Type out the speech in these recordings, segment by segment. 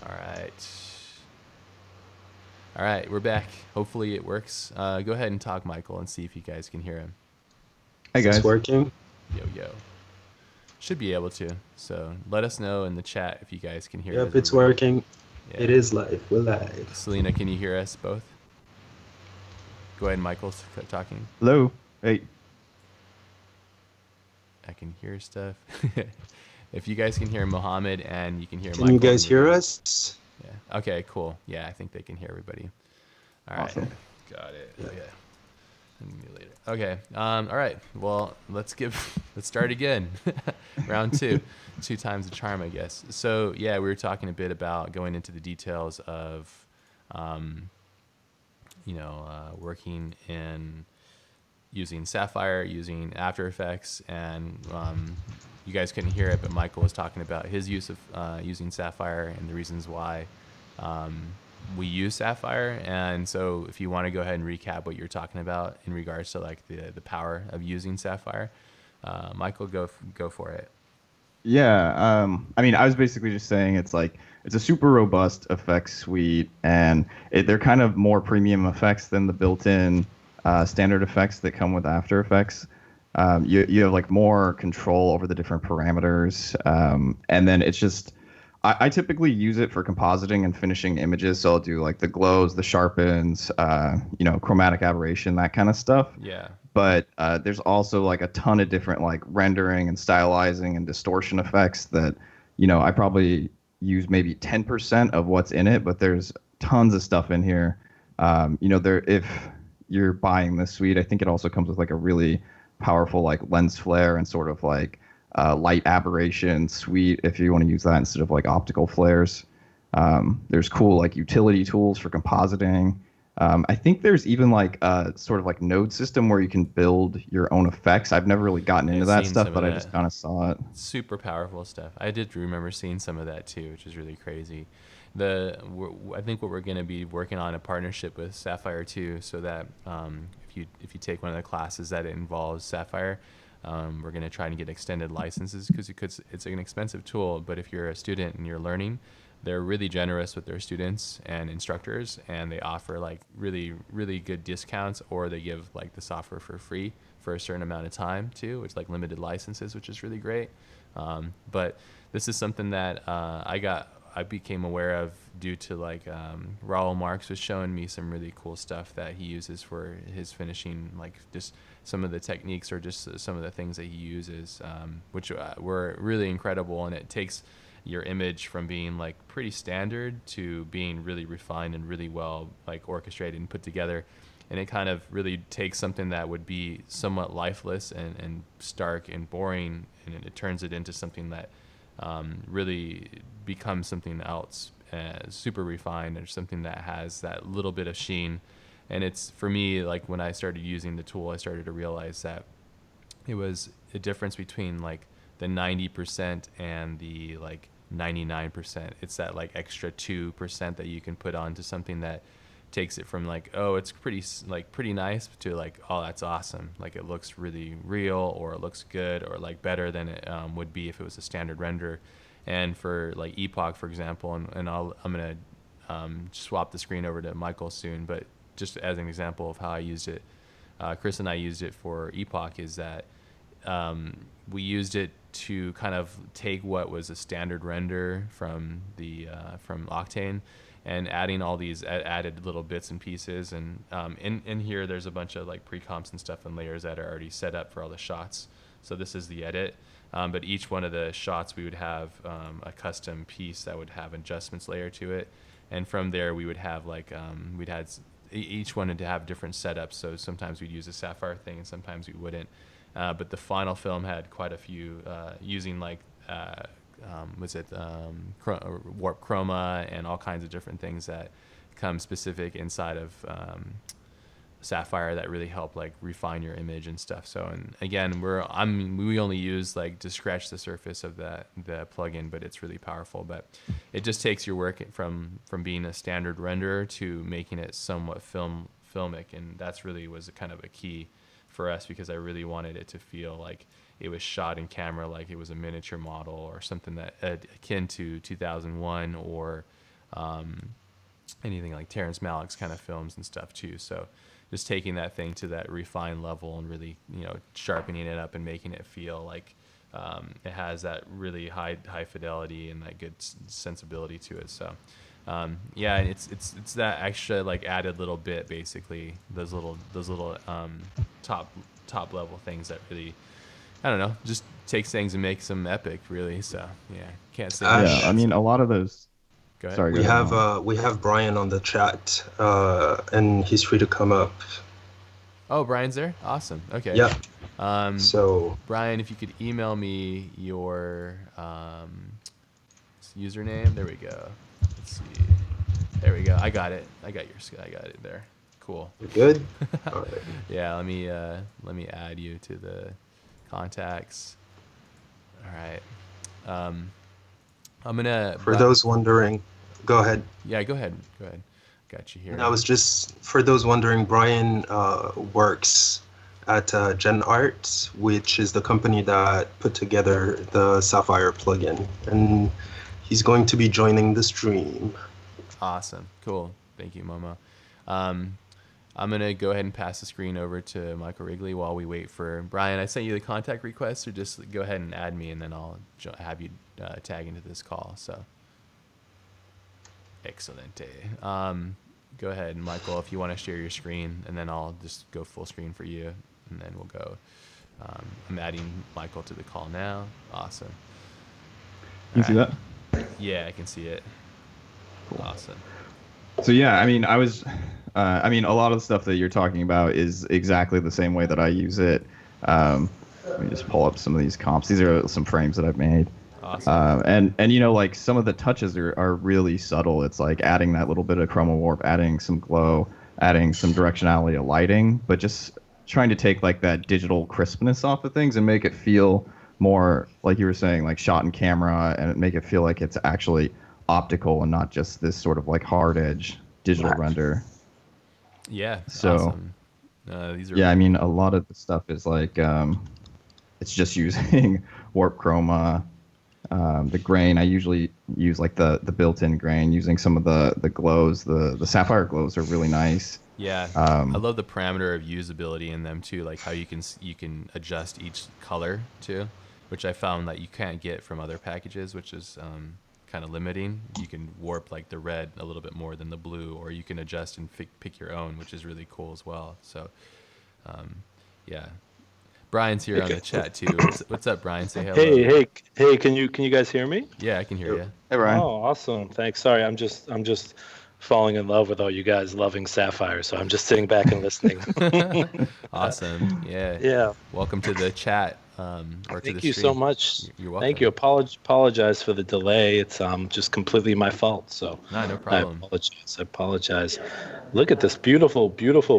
All right. All right, we're back. Hopefully it works. Go ahead and talk, Michael, and see if you guys can hear him. Hey Is this guys. working? Yo, yo. Should be able to. So let us know in the chat if you guys can hear it Yep, as it's everybody. working. It Yeah. is live. We're live. Selena, can you hear us both? Go ahead, Michael, talking. Hello. Hey. I can hear stuff. If you guys can hear Mohammed and you can hear Can you Michael, then guys we're hear good. us? Yeah. Okay, cool. Yeah, I think they can hear everybody. All right. Awesome. Got it. Yeah. Okay. Later. Okay. All right. Well, let's start again. Round two. Two times the charm, I guess. So yeah, we were talking a bit about going into the details of, um, working in using Sapphire, using After Effects, and you guys couldn't hear it, but Michael was talking about his use of using Sapphire and the reasons why we use Sapphire. And so, if you want to go ahead and recap what you're talking about in regards to like the power of using Sapphire, Michael, go for it. Yeah. I mean, I was basically just saying it's a super robust effects suite, and they're kind of more premium effects than the built-in standard effects that come with After Effects. You have like more control over the different parameters, and then it's just I typically use it for compositing and finishing images. So I'll do like the glows, the sharpens, chromatic aberration, that kind of stuff. Yeah. But there's also like a ton of different like rendering and stylizing and distortion effects that I probably use maybe 10% of what's in it, but there's tons of stuff in here. There if you're buying this suite, I think it also comes with like a really powerful like lens flare and sort of like light aberration suite if you want to use that instead of like optical flares. There's cool like utility tools for compositing. I think there's even like a sort of like node system where you can build your own effects. I've never really gotten Yeah, into that seen stuff, some of but I that. just kind of saw it. Super powerful stuff. I did remember seeing some of that too, which is really crazy. I think what we're going to be working on a partnership with Sapphire too, so that if you take one of the classes that it involves Sapphire, we're going to try and get extended licenses because it's an expensive tool. But if you're a student and you're learning, they're really generous with their students and instructors, and they offer like really really good discounts, or they give like the software for free for a certain amount of time too, which like limited licenses, which is really great. But this is something that I became aware of due to like Raul Marx was showing me some really cool stuff that he uses for his finishing, like just some of the techniques or just some of the things that he uses, which were really incredible. And it takes your image from being like pretty standard to being really refined and really well like orchestrated and put together. And it kind of really takes something that would be somewhat lifeless and stark and boring, and it turns it into something that really becomes something else, super refined, or something that has that little bit of sheen. And it's for me, like when I started using the tool, I started to realize that it was a difference between like the 90% and the like 99%. It's that like extra 2% that you can put onto something that takes it from like, oh, it's pretty nice, to like, oh, that's awesome, like it looks really real, or it looks good, or like better than it would be if it was a standard render. And for like Epoch, for example, and I'm gonna swap the screen over to Michael soon, but just as an example of how I used it, Chris and I used it for Epoch, is that we used it to kind of take what was a standard render from the from Octane, and adding all these added little bits and pieces. And in here, there's a bunch of like pre-comps and stuff and layers that are already set up for all the shots. So this is the edit. But each one of the shots, we would have a custom piece that would have adjustments layer to it. And from there, we would have like, each one to have different setups. So sometimes we'd use a Sapphire thing and sometimes we wouldn't. But the final film had quite a few using like was it warp chroma and all kinds of different things that come specific inside of Sapphire that really help like refine your image and stuff. So, and again, we only use like to scratch the surface of the plugin, but it's really powerful. But it just takes your work from being a standard renderer to making it somewhat filmic, and that's really was kind of a key for us, because I really wanted it to feel like it was shot in camera, like it was a miniature model or something that akin to 2001 or anything like Terrence Malick's kind of films and stuff too. So just taking that thing to that refined level and really, sharpening it up and making it feel like it has that really high fidelity and that good sensibility to it. So yeah, and it's that extra like added little bit, basically those little top level things that really, I don't know, just takes things and makes them epic, really. So yeah, can't say much Yeah, Ash, I against mean, it. a lot of those. Go ahead. Sorry, go we ahead, have Mom. we have Brian on the chat, and he's free to come up. Oh, Brian's there. Awesome. Okay. Yeah. Um, So Brian, if you could email me your username. There we go. Let's see. There we go. I got it. I got it there. Cool. you're good. All right. Yeah. Let me add you to the contacts. All right. Um, I'm gonna. For those wondering, go ahead. Yeah. Go ahead. Go ahead. Got you And I here. was just for those wondering, Brian works at Gen Art, which is the company that put together the Sapphire plugin, and he's going to be joining the stream. Awesome. Cool. Thank you, Momo. Um, I'm going to go ahead and pass the screen over to Michael Rigley while we wait for Brian. I sent you the contact request, so just go ahead and add me, and then I'll have you tag into this call. So, excelente. Go ahead, Michael, if you want to share your screen, and then I'll just go full screen for you, and then we'll go. I'm adding Michael to the call now. Awesome. You see that? Yeah, I can see it. Cool. Awesome. So yeah, I mean, I mean, a lot of the stuff that you're talking about is exactly the same way that I use it. Let me just pull up some of these comps. These are some frames that I've made. Awesome. And like some of the touches are really subtle. It's like adding that little bit of chroma warp, adding some glow, adding some directionality of lighting, but just trying to take like that digital crispness off of things and make it feel more like you were saying, like shot in camera, and make it feel like it's actually optical and not just this sort of like hard edge digital render. Yeah. So Awesome. These are. yeah, I mean, a lot of the stuff is like it's just using warp chroma. The grain, I usually use like the built-in grain, using some of the glows. The sapphire glows are really nice. Yeah, I love the parameter of usability in them too, like how you can adjust each color too, which I found that you can't get from other packages, which is kind of limiting. You can warp like the red a little bit more than the blue, or you can adjust and pick your own, which is really cool as well. So, yeah. Brian's here on the chat too. What's up, Brian? Say hello. Hey! Can you guys hear me? Yeah, I can hear you. Hey, Ryan. Oh, awesome! Thanks. Sorry, I'm just falling in love with all you guys loving Sapphire, so I'm just sitting back and listening. Awesome. Yeah. Yeah. Welcome to the chat. Or to Thank the you stream. so much. You're welcome. Thank you. Apologize for the delay. It's just completely my fault. So No problem. I apologize. Look at this beautiful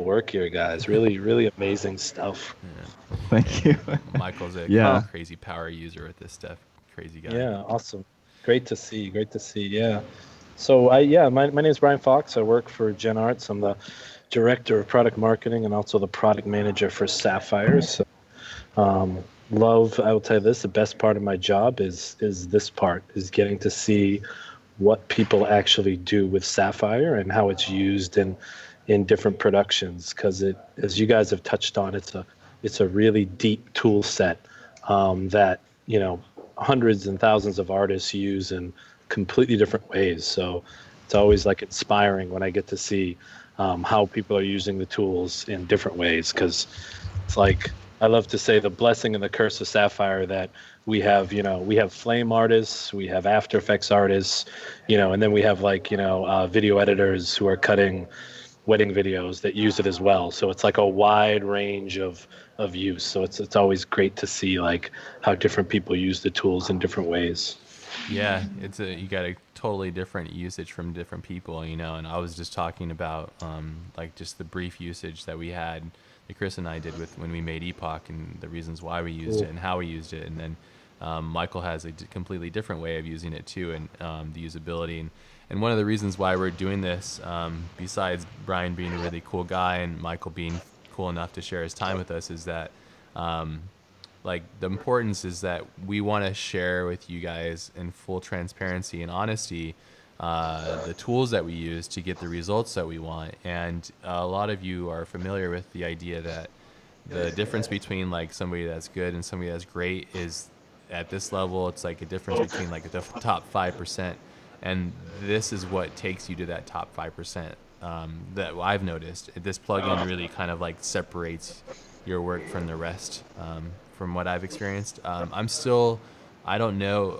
work here, guys. Really amazing stuff. Yeah. Thank you. Michael's a Yeah. crazy power user with this stuff. Crazy guy. Yeah, awesome. Great to see. Yeah. So my name is Brian Fox. I work for Gen Arts. I'm the director of product marketing and also the product manager for Sapphire. So, I will tell you this, the best part of my job is this part, is getting to see what people actually do with Sapphire and how it's used in different productions, because it, as you guys have touched on, it's a really deep tool set that hundreds and thousands of artists use in completely different ways. So it's always like inspiring when I get to see how people are using the tools in different ways, because it's like, I love to say the blessing and the curse of Sapphire, that we have flame artists, we have After Effects artists, and then we have video editors who are cutting wedding videos that use it as well. So it's like a wide range of use. So it's always great to see like how different people use the tools in different ways. Yeah, you got a totally different usage from different people, and I was just talking about like just the brief usage that we had, that Chris and I did when we made Epoch, and the reasons why we used it and how we used it, and then Michael has a completely different way of using it too, and the usability, and one of the reasons why we're doing this, besides Brian being a really cool guy and Michael being cool enough to share his time with us, is that like the importance is that we want to share with you guys in full transparency and honesty the tools that we use to get the results that we want. And a lot of you are familiar with the idea that the difference between like somebody that's good and somebody that's great is at this level, it's like a difference between like the top 5%. And this is what takes you to that top 5%. That I've noticed. This plugin really kind of like separates your work from the rest, from what I've experienced. I don't know,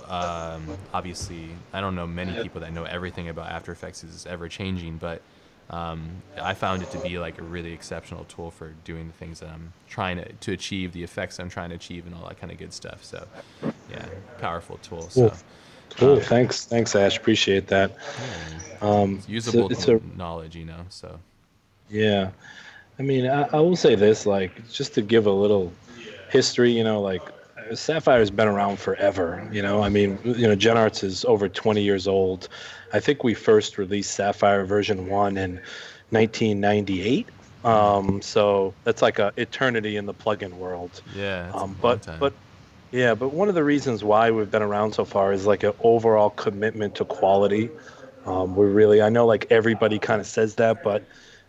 obviously, I don't know many people that know everything about After Effects is ever changing, but I found it to be like a really exceptional tool for doing the things that I'm trying to achieve, the effects I'm trying to achieve, and all that kind of good stuff. So, yeah, powerful tool. Cool. So, Cool. Thanks, Ash. Appreciate that. it's usable It's a knowledge, So, yeah. I mean, I will say this, like, just to give a little history, like Sapphire's been around forever. I mean, Gen Arts is over 20 years old. I think we first released Sapphire version 1 in 1998. So that's like a eternity in the plugin world. yeah, it's a long But time. but one of the reasons why we've been around so far is like an overall commitment to quality. I know like everybody kind of says that, but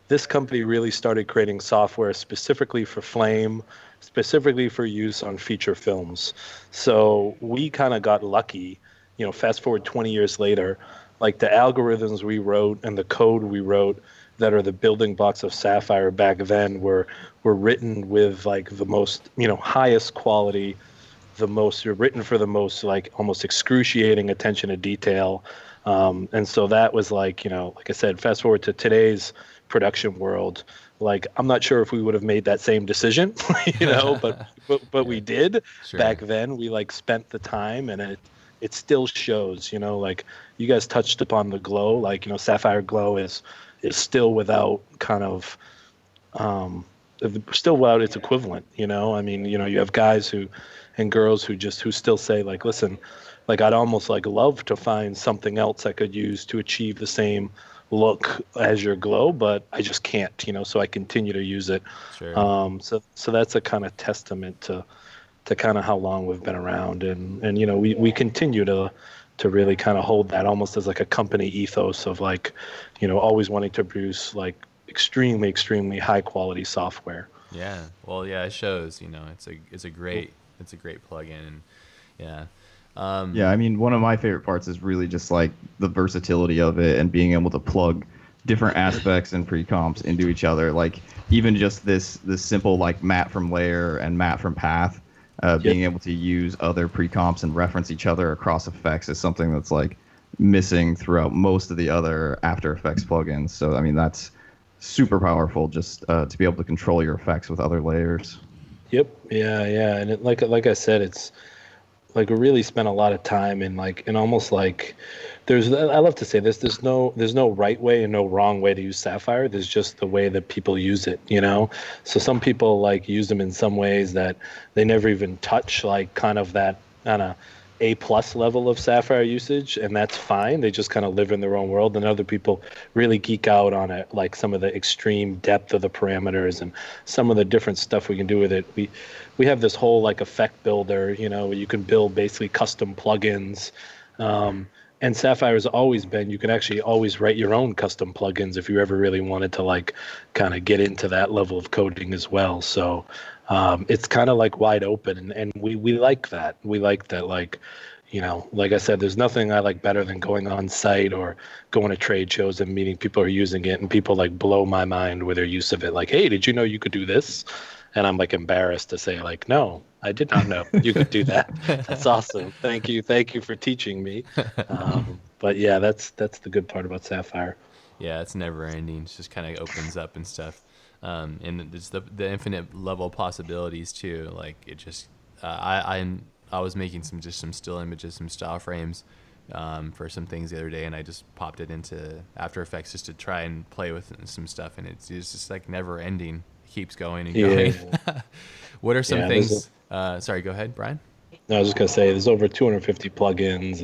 this company really started creating software specifically for Flame, specifically for use on feature films. So we kind of got lucky, fast forward 20 years later, like the algorithms we wrote and the code we wrote that are the building blocks of Sapphire back then were written with like the most, highest quality, you're written for the most like almost excruciating attention to detail. And so that was like, like I said, fast forward to today's production world, like I'm not sure if we would have made that same decision, but we did. Sure. Back then. We like spent the time, and it still shows. Like you guys touched upon the glow, like Sapphire Glow is still without kind of still without its equivalent. I mean, you have guys and girls who still say like, listen, like I'd almost like love to find something else I could use to achieve the same look as your glow, but I just can't, so I continue to use it. Sure. So that's a kind of testament to kind of how long we've been around, and we continue to really kind of hold that almost as like a company ethos of like, always wanting to produce like extremely high quality software. Yeah. Well, yeah, it shows, it's a great plugin, and yeah. Yeah, I mean, one of my favorite parts is really just like the versatility of it and being able to plug different aspects and pre-comps into each other. Like even just this simple like matte from layer and matte from path, being able to use other pre-comps and reference each other across effects is something that's like missing throughout most of the other After Effects plugins. So I mean, that's super powerful just to be able to control your effects with other layers. Yep. Yeah. And like I said, it's like we really spent a lot of time in like, and almost like I love to say this, there's no right way and no wrong way to use Sapphire. There's just the way that people use it, So some people like use them in some ways that they never even touch, like kind of that kind of A+ level of Sapphire usage, and that's fine. They just kind of live in their own world. And other people really geek out on it, like some of the extreme depth of the parameters and some of the different stuff we can do with it. We have this whole like effect builder, where you can build basically custom plugins. And Sapphire has always been, you can actually always write your own custom plugins if you ever really wanted to like kind of get into that level of coding as well. So it's kind of like wide open, and we like that. We like that, like, like I said, there's nothing I like better than going on site or going to trade shows and meeting people who are using it, and people like blow my mind with their use of it. Like, hey, did you know you could do this? And I'm like embarrassed to say like, no, I did not know you could do that. That's awesome. Thank you for teaching me. But yeah, that's the good part about Sapphire. Yeah, it's never ending. It just kind of opens up and stuff. And there's the infinite level of possibilities too. Like it just, I was making some still images, some style frames, for some things the other day, and I just popped it into After Effects just to try and play with some stuff, and it's just like never ending. It keeps going and going. What are some things? Sorry, go ahead, Brian. No, I was just gonna say there's over 250 plugins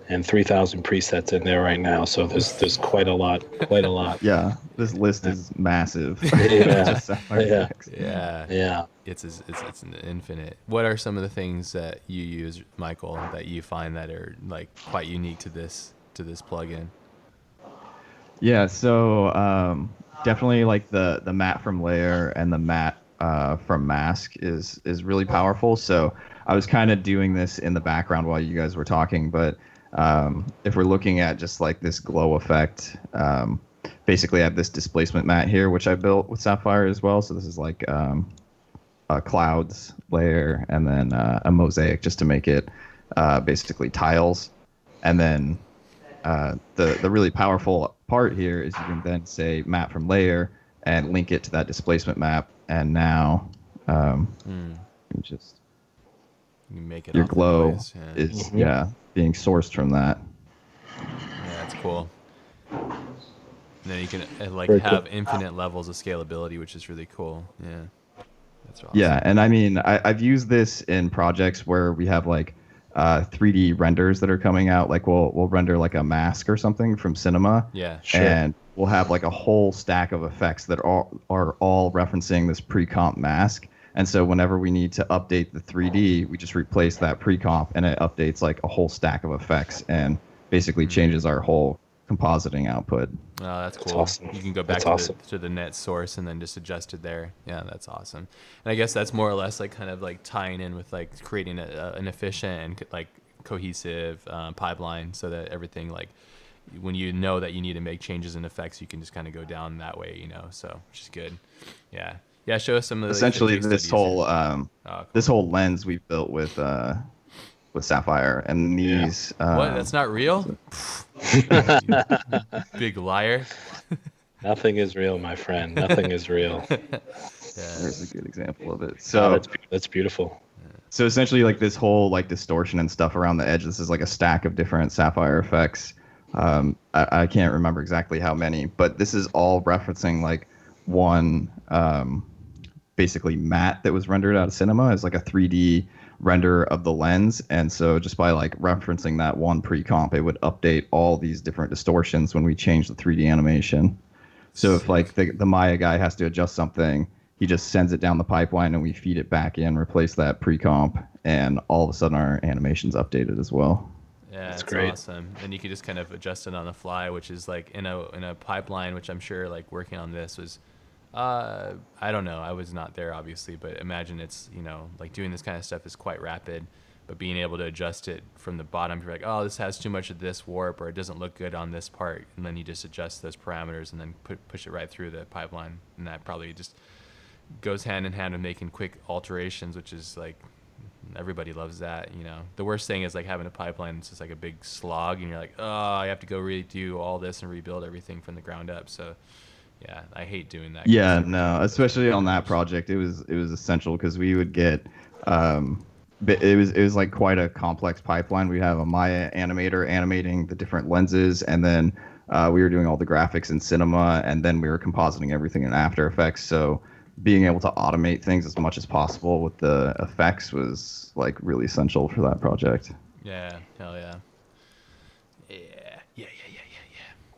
and 3,000 presets in there right now. So there's quite a lot. Yeah, this list is massive. Yeah. Yeah. It's an infinite. What are some of the things that you use, Michael, that you find that are like quite unique to this to this plugin? Yeah, so definitely like the matte from layer and the matte from mask is really powerful. So I was kind of doing this in the background while you guys were talking, but if we're looking at just like this glow effect, basically I have this displacement matte here, which I built with Sapphire as well. So this is like a clouds layer and then a mosaic just to make it basically tiles, and then the really powerful part here is you can then say map from layer and link it to that displacement map, and now you just You can make it your off the glow noise. Yeah. is being sourced from that. Yeah, that's cool. And then you can like Very have cool. infinite levels of scalability, which is really cool. Yeah, that's awesome. Yeah, and I mean I've used this in projects where we have like 3D renders that are coming out. Like we'll render like a mask or something from cinema. Yeah. Sure. And we'll have like a whole stack of effects that are all referencing this pre-comp mask. And so whenever we need to update the 3D, we just replace that pre-comp and it updates like a whole stack of effects and basically changes our whole compositing output. Oh, that's cool. awesome. You can go back That's to the net source and then just adjust it there. Yeah, that's awesome. And I guess that's more or less like kind of like tying in with like creating an efficient and like cohesive pipeline so that everything like when you know that you need to make changes in effects, you can just kind of go down that way, you know. So which is good. Yeah. Yeah, show us some of the Essentially, case this studies whole here. Cool. this whole lens we built with Sapphire, and these What? That's not real? Big liar. Nothing is real, my friend. Nothing is real. there's a good example of it. Oh, So that's beautiful. so essentially, like this whole like distortion and stuff around the edge. This is like a stack of different Sapphire effects. I can't remember exactly how many, but this is all referencing like one basically matte that was rendered out of cinema as like a 3D render of the lens. And so just by like referencing that one pre-comp, it would update all these different distortions when we change the 3D animation. So if like the Maya guy has to adjust something, he just sends it down the pipeline and we feed it back in, replace that pre-comp, and all of a sudden our animation's updated as well. Yeah, That's it's great. awesome. And you can just kind of adjust it on the fly, which is like in a pipeline, which I'm sure like working on this was, I don't know, I was not there obviously, but imagine it's, you know, like doing this kind of stuff is quite rapid, but being able to adjust it from the bottom, you're like, oh, this has too much of this warp or it doesn't look good on this part. And then you just adjust those parameters and then push it right through the pipeline. And that probably just goes hand in hand with making quick alterations, which is like, everybody loves that, you know. The worst thing is like having a pipeline it's just like a big slog and you're like, oh, I have to go redo all this and rebuild everything from the ground up. So yeah, I hate doing that. Yeah, no, especially on that project, it was essential because we would get it was like quite a complex pipeline. We have a Maya animator animating the different lenses, and then we were doing all the graphics in Cinema, and then we were compositing everything in After Effects. So being able to automate things as much as possible with the effects was like really essential for that project. Yeah, hell yeah. Yeah.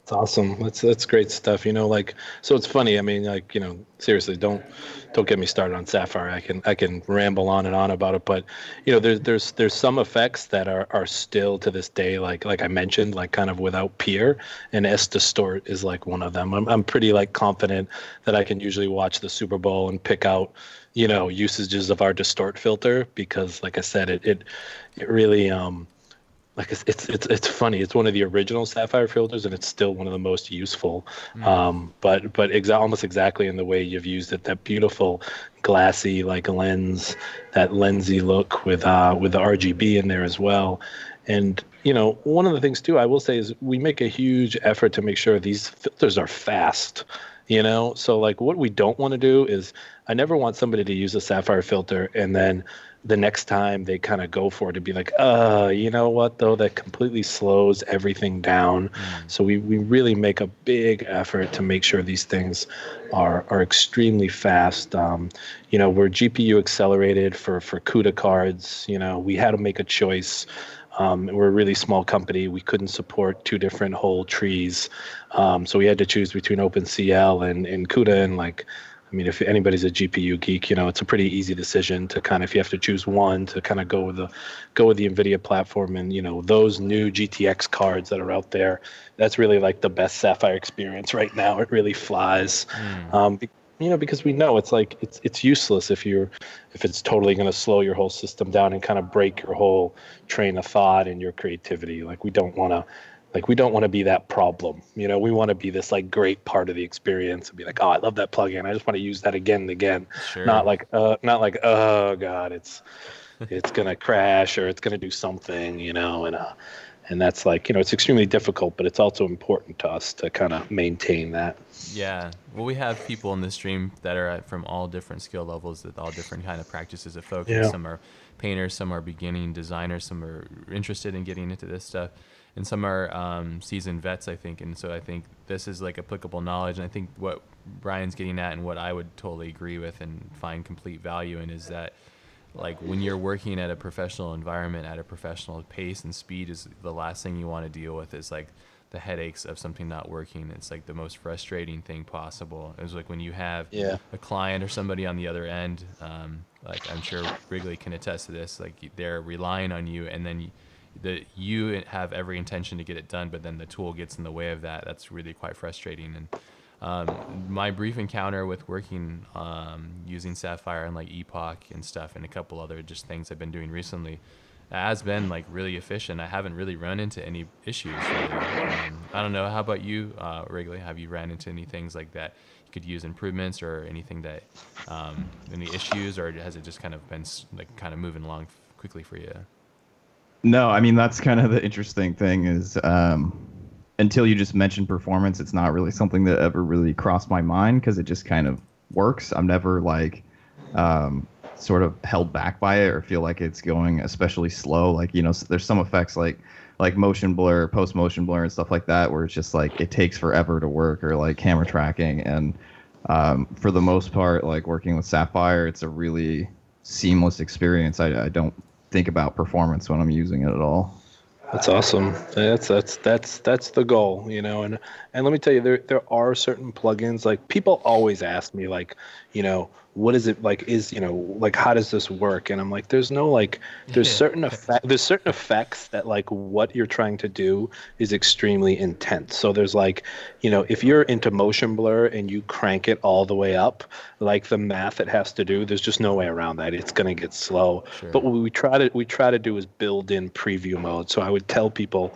It's awesome. That's great stuff. You know, like, so it's funny. I mean, like, you know, seriously, don't get me started on Sapphire. I can ramble on and on about it, but you know, there's some effects that are still to this day, like I mentioned, like kind of without peer, and S Distort is like one of them. I'm pretty like confident that I can usually watch the Super Bowl and pick out, you know, usages of our Distort filter because, like I said, it really like it's funny. It's one of the original Sapphire filters, and it's still one of the most useful. But almost exactly in the way you've used it, that beautiful glassy like lens, that lensy look with the RGB in there as well. And you know, one of the things too I will say is we make a huge effort to make sure these filters are fast. You know, so like what we don't want to do is I never want somebody to use a Sapphire filter and then the next time they kind of go for it to be like, you know what though, that completely slows everything down. So we really make a big effort to make sure these things are extremely fast. You know, we're GPU accelerated for CUDA cards. You know, we had to make a choice. We're a really small company. We couldn't support two different whole trees. So we had to choose between OpenCL and CUDA, and like, I mean, if anybody's a GPU geek, it's a pretty easy decision to kind of, if you have to choose one, to kind of go with the NVIDIA platform. And those new GTX cards that are out there, that's really like the best Sapphire experience right now. It really flies. Because we know it's like it's useless if it's totally going to slow your whole system down and kind of break your whole train of thought and your creativity. We don't want to be that problem. We want to be this like great part of the experience and be like, oh, I love that plugin. I just want to use that again and again. Sure. Not like, oh God, it's gonna crash or it's gonna do something, and that's like, it's extremely difficult, but it's also important to us to kind of maintain that. Yeah. Well, we have people in the stream that are from all different skill levels, with all different kind of practices of focus. Yeah. Some are painters, some are beginning designers, some are interested in getting into this stuff, and some are seasoned vets, I think. And so I think this is like applicable knowledge. And I think what Brian's getting at, and what I would totally agree with and find complete value in, is that like when you're working at a professional environment at a professional pace and speed, is the last thing you want to deal with is like the headaches of something not working. It's like the most frustrating thing possible. It's like when you have a client or somebody on the other end, like I'm sure Rigley can attest to this, like they're relying on you, and then you have every intention to get it done, but then the tool gets in the way of that. That's really quite frustrating. And my brief encounter with working using Sapphire and like Epoch and stuff, and a couple other just things I've been doing recently, has been like really efficient. I haven't really run into any issues. Really. I don't know. How about you, Rigley? Have you ran into any things like that you could use improvements, or anything that any issues, or has it just kind of been like kind of moving along quickly for you? No, I mean, that's kind of the interesting thing is until you just mentioned performance, it's not really something that ever really crossed my mind because it just kind of works. I'm never like sort of held back by it or feel like it's going especially slow. Like, there's some effects like motion blur, post motion blur and stuff like that where it's just like it takes forever to work, or like camera tracking. And for the most part, like working with Sapphire, it's a really seamless experience. I don't think about performance when I'm using it at all. That's awesome. That's the goal, and let me tell you, there are certain plugins, like people always ask me like, what is it like, like how does this work? And I'm like, there's certain effects that like what you're trying to do is extremely intense. So there's like, if you're into motion blur and you crank it all the way up, like the math it has to do, there's just no way around that. It's going to get slow. Sure. But what we try to do is build in preview mode. So I would tell people,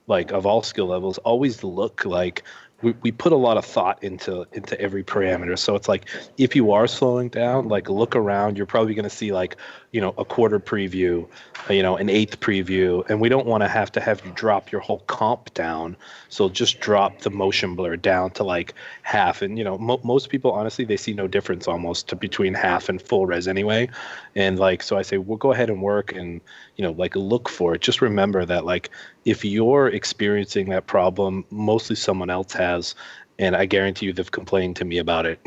like of all skill levels, always look like we put a lot of thought into every parameter. So it's like if you are slowing down, like look around, you're probably going to see like, a quarter preview, an eighth preview, and we don't want to have you drop your whole comp down. So just drop the motion blur down to like half. And, most people, honestly, they see no difference almost between half and full res anyway. And like, so I say, well, go ahead and work and, like look for it. Just remember that like, if you're experiencing that problem, mostly someone else has. And I guarantee you they've complained to me about it,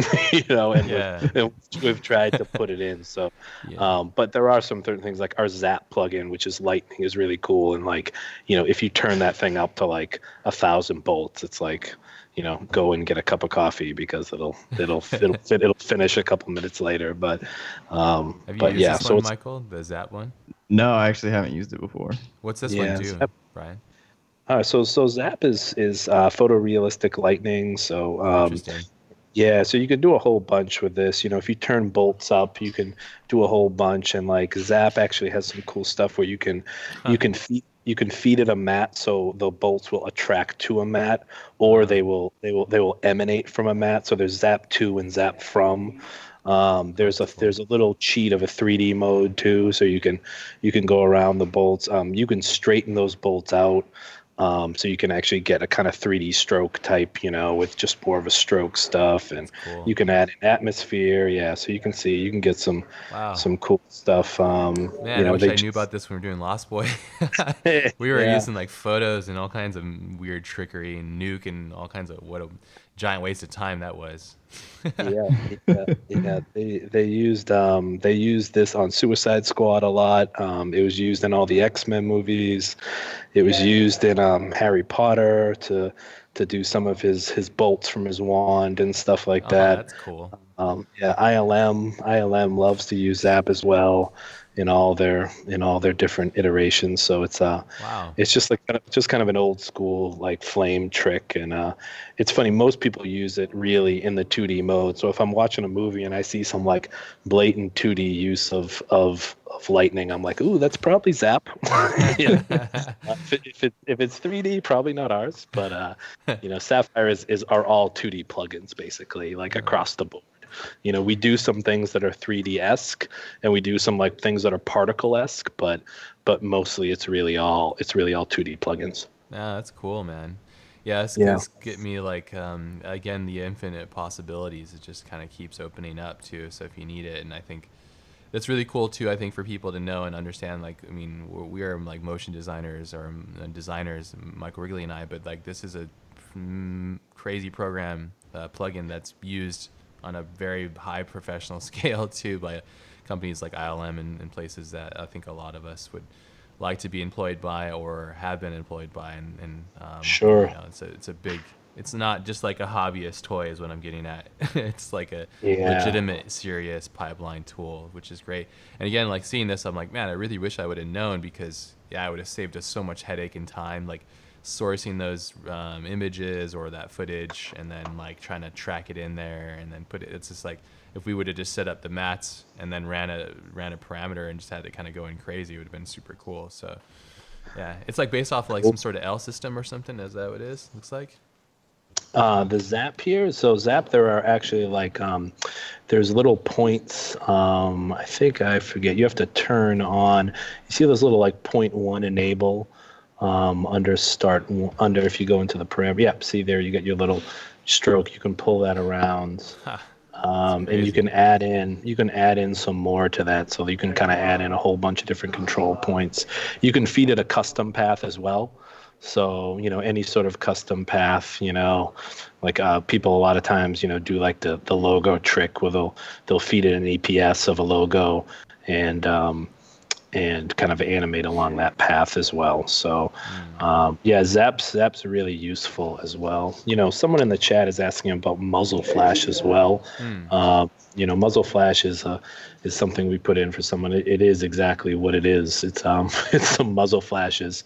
and we've tried to put it in. So, but there are some certain things like our Zap plugin, which is lightning, is really cool. And like, if you turn that thing up to like 1,000 volts, it's like, go and get a cup of coffee because it'll finish a couple minutes later. But, Have you used this one, Michael, the Zap one? No, I actually haven't used it before. What's this one do, Zap. Brian? So Zap is photorealistic lightning. So Interesting. yeah, so you can do a whole bunch with this. If you turn bolts up, you can do a whole bunch. And like Zap actually has some cool stuff where you can feed it a mat, so the bolts will attract to a mat, or they will emanate from a mat. So there's Zap to and Zap from. There's a little cheat of a 3D mode too, so you can go around the bolts. You can straighten those bolts out. So you can actually get a kind of 3D stroke type, with just more of a stroke stuff, and cool. You can add an atmosphere, so you can get some cool stuff. Man, I wish I knew about this when we were doing Lost Boy. We were using like photos and all kinds of weird trickery and nuke and all kinds of, what a giant waste of time that was. They used this on Suicide Squad a lot. It was used in all the X-Men movies. It was used in Harry Potter to do some of his bolts from his wand and stuff like that. That's cool. Yeah, ILM loves to use Zap as well in all their different iterations. So Wow. it's just kind of an old school like flame trick, and it's funny. Most people use it really in the 2D mode. So if I'm watching a movie and I see some like blatant 2D use of lightning, I'm like, ooh, that's probably Zap. You know? If it's 3D, probably not ours. But Sapphire is are all 2D plugins basically, like across the board. We do some things that are 3D-esque, and we do some like things that are particle-esque, but mostly it's really all 2D plugins. Yeah, that's cool, man. Yeah, Yeah. it's get me like again the infinite possibilities. It just kind of keeps opening up too. So if you need it, and I think that's really cool too. I think for people to know and understand, like, I mean, we are like motion designers or designers, Michael Rigley and I, but like this is a crazy program plugin that's used on a very high professional scale too by companies like ILM and places that I think a lot of us would like to be employed by or have been employed by, and Sure. it's a big. It's not just like a hobbyist toy is what I'm getting at. It's like a Yeah. legitimate, serious pipeline tool, which is great. And again, like seeing this, I'm like, man, I really wish I would have known, because yeah, it would have saved us so much headache and time, like sourcing those images or that footage and then like trying to track it in there and then put it. It's just like if we would have just set up the mats and then ran a parameter and just had it kind of going crazy, it would have been super cool. So yeah, it's like based off of like some sort of L system or something. Is that what it is? Looks like. The Zap here. So Zap, there are actually like there's little points. I forget. You have to turn on. You see those little like 0.1 enable under if you go into the parameter. Yep. See there, you get your little stroke. You can pull that around. And you can add in some more to that, so you can kind of add in a whole bunch of different control points. You can feed it a custom path as well. So, any sort of custom path, like people a lot of times, do like the logo trick where they'll feed it an EPS of a logo and kind of animate along that path as well. So, yeah, Zap's really useful as well. Someone in the chat is asking about muzzle flash as well. Muzzle flash is something we put in for someone. It is exactly what it is. It's it's some muzzle flashes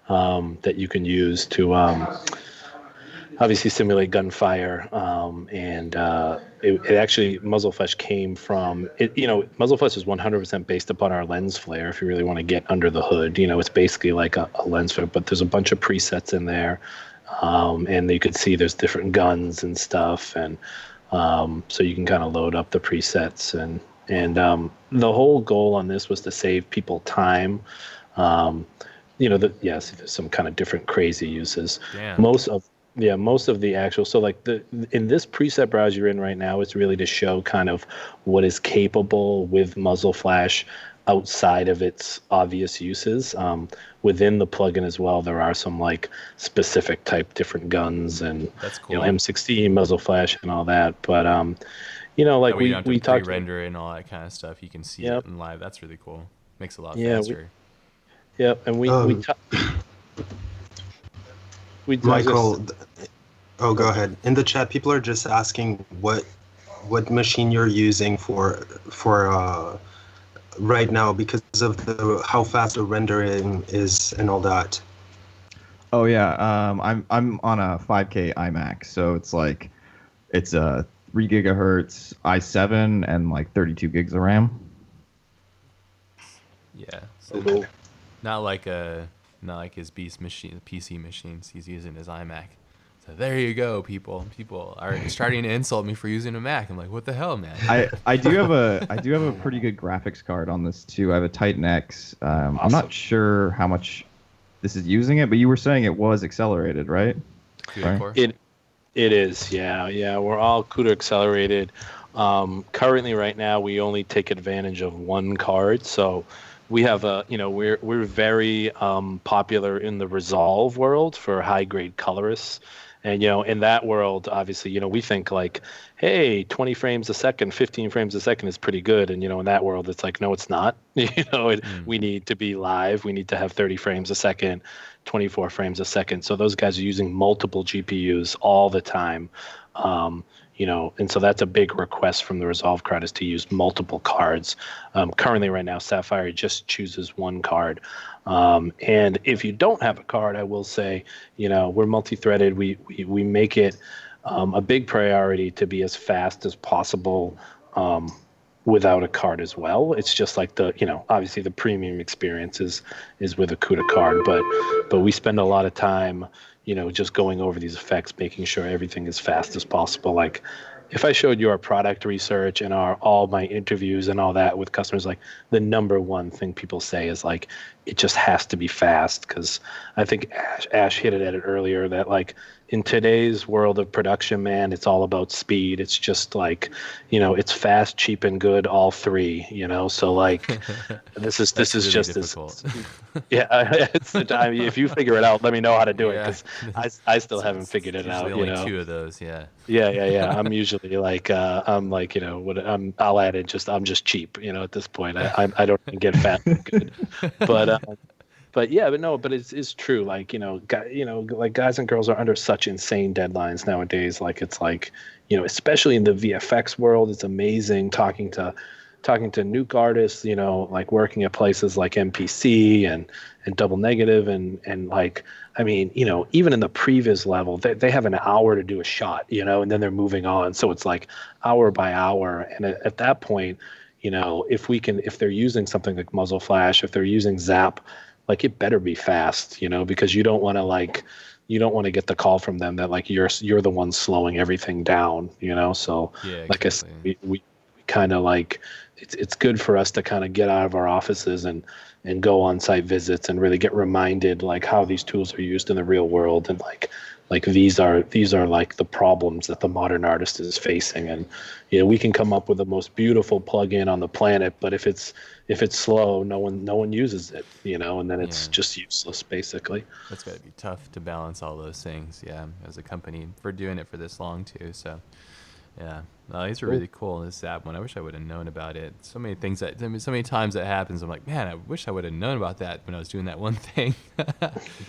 that you can use to obviously simulate gunfire, and it actually muzzle flash came from it. Muzzle flash is 100% based upon our lens flare. If you really want to get under the hood, it's basically like a lens flare, but there's a bunch of presets in there, and you can see there's different guns and stuff, and so you can kind of load up the presets, and the whole goal on this was to save people time. Yes, there's some kind of different crazy uses. Damn. Most of the actual, so like in this preset browser you're in right now, it's really to show kind of what is capable with muzzle flash outside of its obvious uses. Within the plugin as well, there are some like specific type different guns and That's cool. M16 muzzle flash and all that. But like we talked render and all that kind of stuff. You can see it in live. That's really cool. Makes it a lot faster. Yep, and we Michael, go ahead. In the chat, people are just asking what machine you're using for right now because of how fast the rendering is and all that. Oh yeah, I'm on a 5K iMac, so it's a 3 gigahertz i7 and like 32 gigs of RAM. Yeah. So not like his PC machines he's using his iMac. So there you go, people. People are starting to insult me for using a Mac. I'm like, what the hell, man? I do have a pretty good graphics card on this too. I have a Titan X. Awesome. I'm not sure how much this is using it, but you were saying it was accelerated, right? Core? It is, yeah. We're all CUDA accelerated. Currently, right now, we only take advantage of one card, so we have we're very popular in the Resolve world for high grade colorists, and in that world, obviously, we think like, hey, 20 frames a second, 15 frames a second is pretty good, and in that world, it's like, no, it's not. We need to be live. We need to have 30 frames a second, 24 frames a second. So those guys are using multiple GPUs all the time. and so that's a big request from the Resolve card, is to use multiple cards. Currently, right now, Sapphire just chooses one card. And if you don't have a card, I will say, we're multi-threaded. We make it a big priority to be as fast as possible without a card as well. It's just like obviously the premium experience is with a CUDA card, but we spend a lot of time, just going over these effects, making sure everything is fast as possible. Like, if I showed you our product research and all my interviews and all that with customers, like, the number one thing people say is like, it just has to be fast. Because I think Ash hit it at it earlier, that like, in today's world of production, man, it's all about speed. It's just like, it's fast, cheap, and good, all three. So like, this is really just difficult. yeah. It's the time. If you figure it out, let me know how to do it, Yeah. because I still haven't figured it out. Usually only two of those, yeah. Yeah. I'm usually like, I'm like, I'll add it. I'm just cheap, at this point. I don't even get fat and good, but it's true. Like, like, guys and girls are under such insane deadlines nowadays. Like, it's like, especially in the VFX world, it's amazing talking to nuke artists, like working at places like MPC and Double Negative, and like, I mean, even in the previs level, they have an hour to do a shot, and then they're moving on. So it's like hour by hour. And at that point, if they're using something like muzzle flash, if they're using Zap, like, it better be fast, because you don't want to get the call from them that like you're the one slowing everything down, So Yeah, like I said, exactly. we kind of like, it's good for us to kind of get out of our offices and go on site visits and really get reminded like how these tools are used in the real world, and like these are like the problems that the modern artist is facing. And we can come up with the most beautiful plugin on the planet, but if it's slow, no one uses it, and then it's just useless, basically. That's got to be tough to balance all those things, yeah, as a company, for doing it for this long too. So yeah, no, these are really cool. This app one, I wish I would have known about it. So many things so many times that happens, I'm like, man, I wish I would have known about that when I was doing that one thing.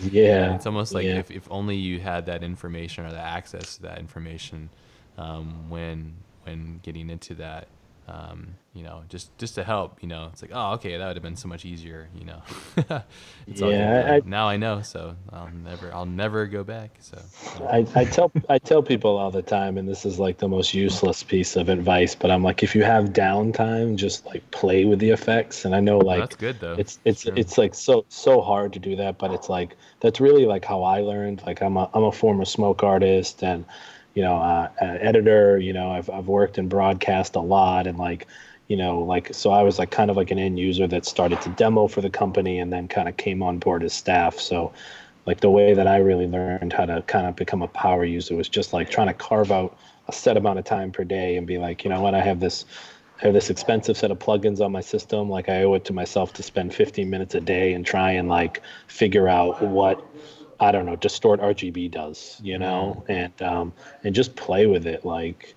Yeah, it's almost like if only you had that information or the access to that information when getting into that, just to help, it's like, oh, okay, that would have been so much easier, It's all good, now I know, so I'll never go back. So I tell people all the time, and this is like the most useless piece of advice, but I'm like, if you have downtime, just like play with the effects. And I know, like, that's good though. It's like so hard to do that, but it's like, that's really like how I learned. Like, I'm a former smoke artist, and an editor. I've worked in broadcast a lot, and like, so I was like kind of like an end user that started to demo for the company and then kind of came on board as staff. So like, the way that I really learned how to kind of become a power user was just like trying to carve out a set amount of time per day and be like, what, I have this expensive set of plugins on my system. Like, I owe it to myself to spend 15 minutes a day and try and like figure out what, I don't know, distort RGB does, and just play with it. Like,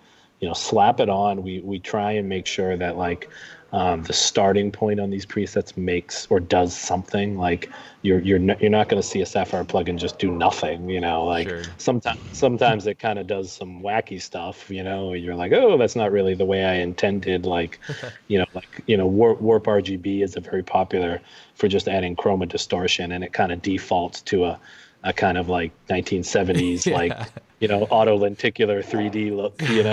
slap it on. We try and make sure that like the starting point on these presets makes or does something. Like, you're not going to see a Sapphire plugin just do nothing. Like, Sure. sometimes it kind of does some wacky stuff. You're like, oh, that's not really the way I intended. Like, Warp RGB is a very popular for just adding chroma distortion, and it kind of defaults to a kind of like 1970s like auto lenticular 3D look, and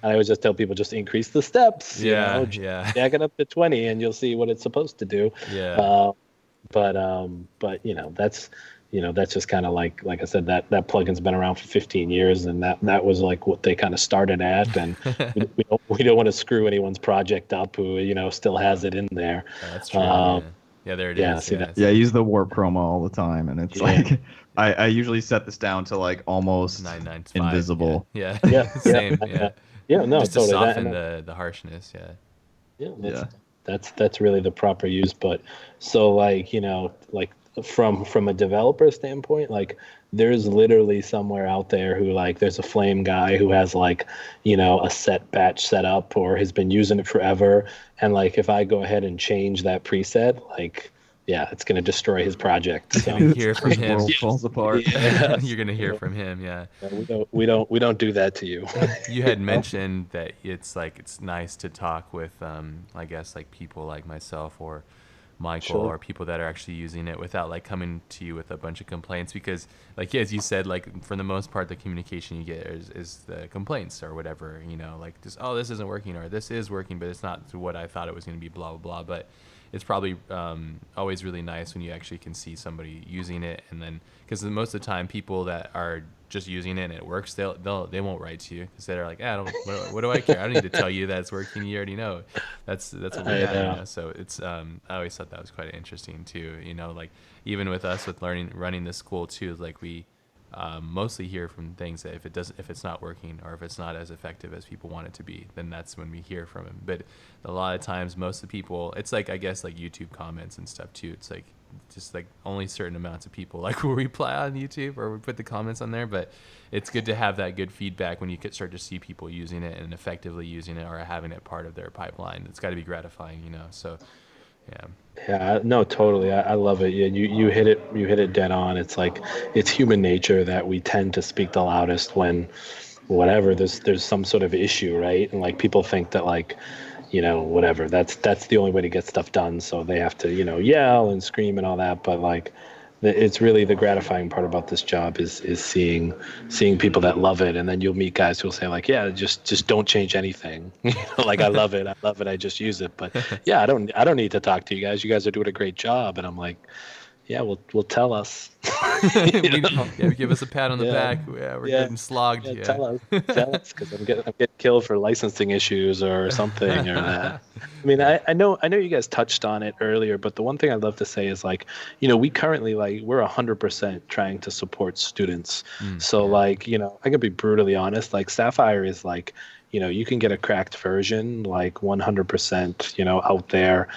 I always just tell people, just increase the steps, jack it up to 20 and you'll see what it's supposed to do. But that's just kind of like I said, that plugin's been around for 15 years, and that was like what they kind of started at, and we don't want to screw anyone's project up who still has it in there. That's true. Yeah, there it is. I use the warp chroma all the time, and it's like I usually set this down to like almost 995, invisible. Yeah. Same. No, just totally. To soften the harshness. That's really the proper use. But so like from a developer standpoint, like, there's literally somewhere out there who, like, there's a Flame guy who has like a set batch set up or has been using it forever, and like, if I go ahead and change that preset, like yeah, it's going to destroy his project. You're So gonna hear from His him. world falls apart. yeah, You're gonna hear so, from him. Yeah. we don't do that to you. You had mentioned that it's like it's nice to talk with, I guess, like people like myself or Michael Sure. or people that are actually using it without like coming to you with a bunch of complaints, because like as you said, like for the most part the communication you get is the complaints or whatever, like just, oh, this isn't working, or this is working but it's not to what I thought it was going to be, blah blah blah. But it's probably always really nice when you actually can see somebody using it, and then because most of the time people that are just using it and it works, they won't write to you because they're like, I don't, what do I care? I don't need to tell you that it's working. You already know. That's what we I have, know. So it's I always thought that was quite interesting too. Like even with us with running the school too, like we mostly hear from things that if it's not working or if it's not as effective as people want it to be, then that's when we hear from them. But a lot of times, most of the people, it's like, I guess, like YouTube comments and stuff too. It's like just like only certain amounts of people like will reply on YouTube or we put the comments on there. But it's good to have that good feedback when you could start to see people using it and effectively using it or having it part of their pipeline. It's got to be gratifying. So yeah. Yeah, no, totally. I love it. Yeah, you hit it dead on. It's like it's human nature that we tend to speak the loudest when whatever there's some sort of issue, right? And like people think that like, whatever, that's the only way to get stuff done. So they have to, yell and scream and all that. But like it's really the gratifying part about this job is seeing people that love it, and then you'll meet guys who'll say like, yeah, just don't change anything. Like I love it, I just use it. But yeah, I don't need to talk to you guys. You guys are doing a great job, and I'm like, yeah, well tell us. you know? Yeah, give us a pat on the Yeah, back. Yeah, we're yeah, getting slogged. yeah. Yeah. Tell us, because I'm getting killed for licensing issues or something or that. I mean, Yeah. I know you guys touched on it earlier, but the one thing I'd love to say is like, we currently like we're 100% trying to support students. So Yeah. like, I can be brutally honest. Like Sapphire is like, you can get a cracked version like 100%, out there,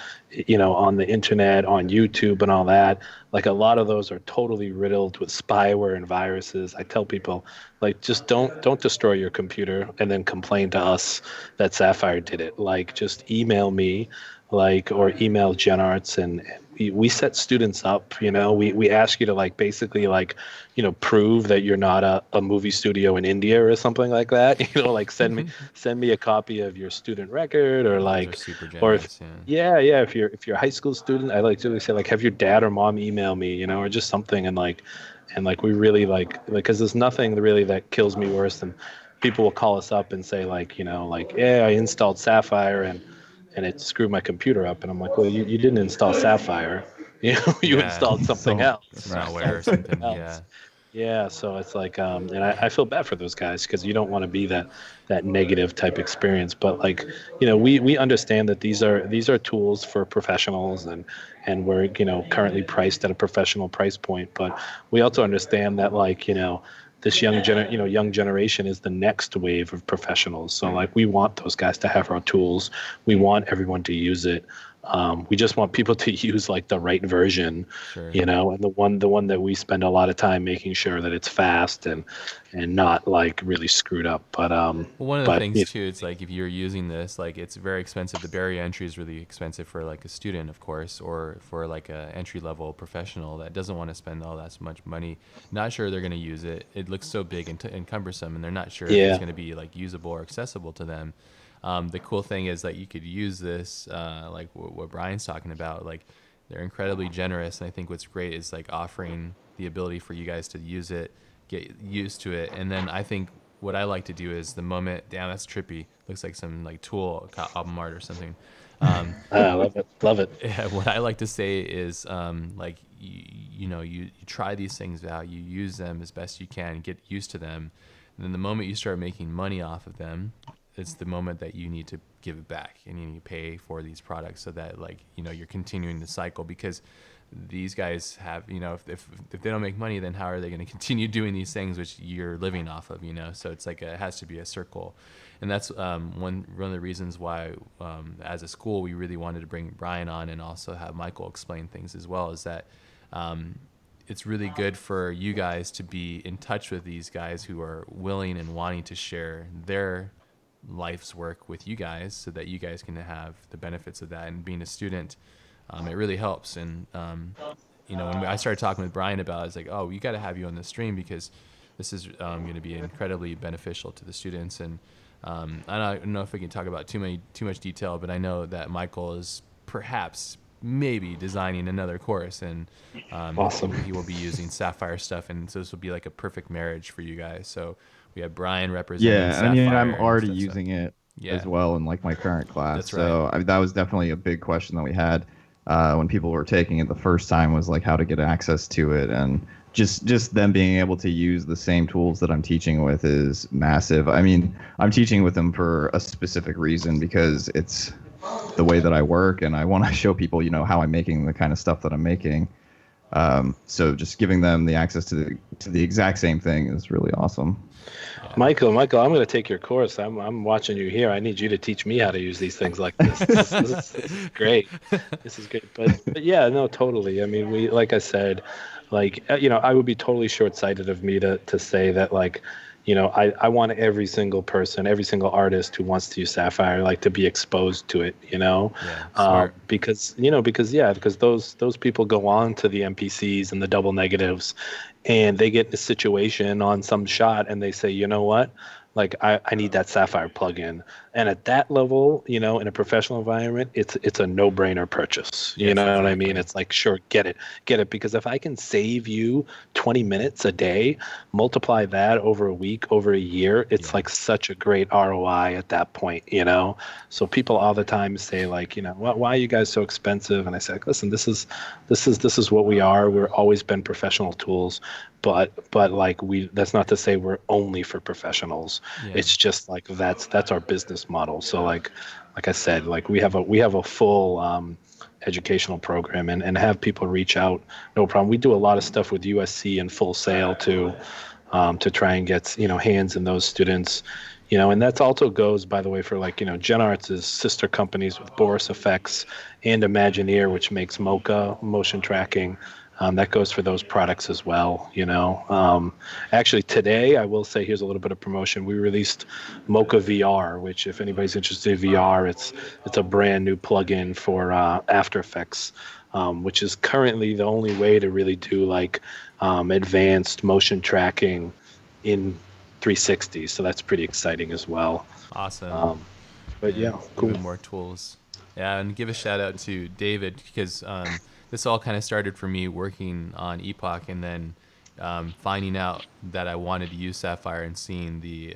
on the internet, on YouTube and all that. Like a lot of those are totally riddled with spyware and viruses. I tell people, like, just don't destroy your computer and then complain to us that Sapphire did it. Like, just email me, like, or email GenArts, and we set students up. We ask you to like basically like, prove that you're not a movie studio in India or something like that. Like send me a copy of your student record, or You guys are like, super or if generous. Yeah. yeah, if you're a high school student, I like to say like have your dad or mom email me, or just something, and like we really like because there's nothing really that kills me worse than people will call us up and say like, like, yeah, I installed Sapphire and it screwed my computer up, and I'm like, well, you didn't install Sapphire. You Yeah. installed something So else. Some right. malware or something. Yeah. Yeah, so it's like, and I feel bad for those guys because you don't want to be that negative type experience. But like, we understand that these are tools for professionals, and we're currently priced at a professional price point. But we also understand that like this young generation is the next wave of professionals. So like we want those guys to have our tools. We want everyone to use it. We just want people to use like the right version, Sure. and the one that we spend a lot of time making sure that it's fast and not like really screwed up. But Well, one of the but things too, it's like if you're using this, like it's very expensive. The barrier entry is really expensive for like a student, of course, or for like a entry level professional that doesn't want to spend all that much money. Not sure they're going to use it. It looks so big and cumbersome, and they're not sure if it's yeah, going to be like usable or accessible to them. The cool thing is that you could use this, like what Brian's talking about. Like they're incredibly generous, and I think what's great is like offering the ability for you guys to use it, get used to it, and then I think what I like to do is the moment, damn, that's trippy. Looks like some like Tool album art or something. Um, I love it. yeah, what I like to say is like you try these things out, you use them as best you can, get used to them, and then the moment you start making money off of them, it's the moment that you need to give it back and you need to pay for these products so that like you're continuing the cycle, because these guys have if they don't make money, then how are they going to continue doing these things which you're living off of, so it's like it has to be a circle. And that's one of the reasons why as a school we really wanted to bring Brian on and also have Michael explain things as well, is that it's really good for you guys to be in touch with these guys who are willing and wanting to share their life's work with you guys so that you guys can have the benefits of that. And being a student, it really helps. And when I started talking with Brian about it, I was like, oh, we got to have you on the stream because this is going to be incredibly beneficial to the students. And I don't know if we can talk about too much detail, but I know that Michael is perhaps maybe designing another course, and Awesome. he will be using Sapphire stuff, and so this will be like a perfect marriage for you guys. So we have Brian representing Yeah, I mean, I'm Sapphire and already stuff. So using it yeah, as well in like my current class. that's right. So that was definitely a big question that we had when people were taking it the first time, was like how to get access to it, and just them being able to use the same tools that I'm teaching with is massive. I mean, I'm teaching with them for a specific reason, because it's the way that I work, and I want to show people, how I'm making the kind of stuff that I'm making. So just giving them the access to the exact same thing is really awesome. Michael, I'm going to take your course. I'm watching you here. I need you to teach me how to use these things like this. This is great. This is great. But yeah, no, totally. I mean, like I said, like, I would be totally short-sighted of me to say that, like, I want every single person, every single artist who wants to use Sapphire, like, to be exposed to it, Yeah, smart. because those people go on to the MPCs and the double negatives, and they get in a situation on some shot and they say, you know what? Like, I need that Sapphire plugin. And at that level, in a professional environment, it's a no-brainer purchase. You Yes, know what I exactly. mean? It's like, sure, get it. Because if I can save you 20 minutes a day, multiply that over a week, over a year, it's like such a great ROI at that point, So people all the time say, like, why are you guys so expensive? And I say, like, listen, this is what we are. We're always been professional tools. But like, that's not to say we're only for professionals. Yeah. It's just like that's our business model. So like I said, like we have a full educational program, and have people reach out, no problem. We do a lot of stuff with USC and Full Sail to try and get hands in those students. And that also goes, by the way, for like, Gen Arts is sister companies with Boris Effects and Imagineer, which makes Mocha motion tracking. That goes for those products as well, Actually, today, I will say, here's a little bit of promotion. We released Mocha VR, which, if anybody's interested in VR, it's a brand new plugin for After Effects, which is currently the only way to really do like advanced motion tracking in 360. So that's pretty exciting as well. Awesome. But yeah, cool. Even more tools. Yeah, and give a shout out to David, because this all kind of started for me working on Epoch, and then finding out that I wanted to use Sapphire and seeing the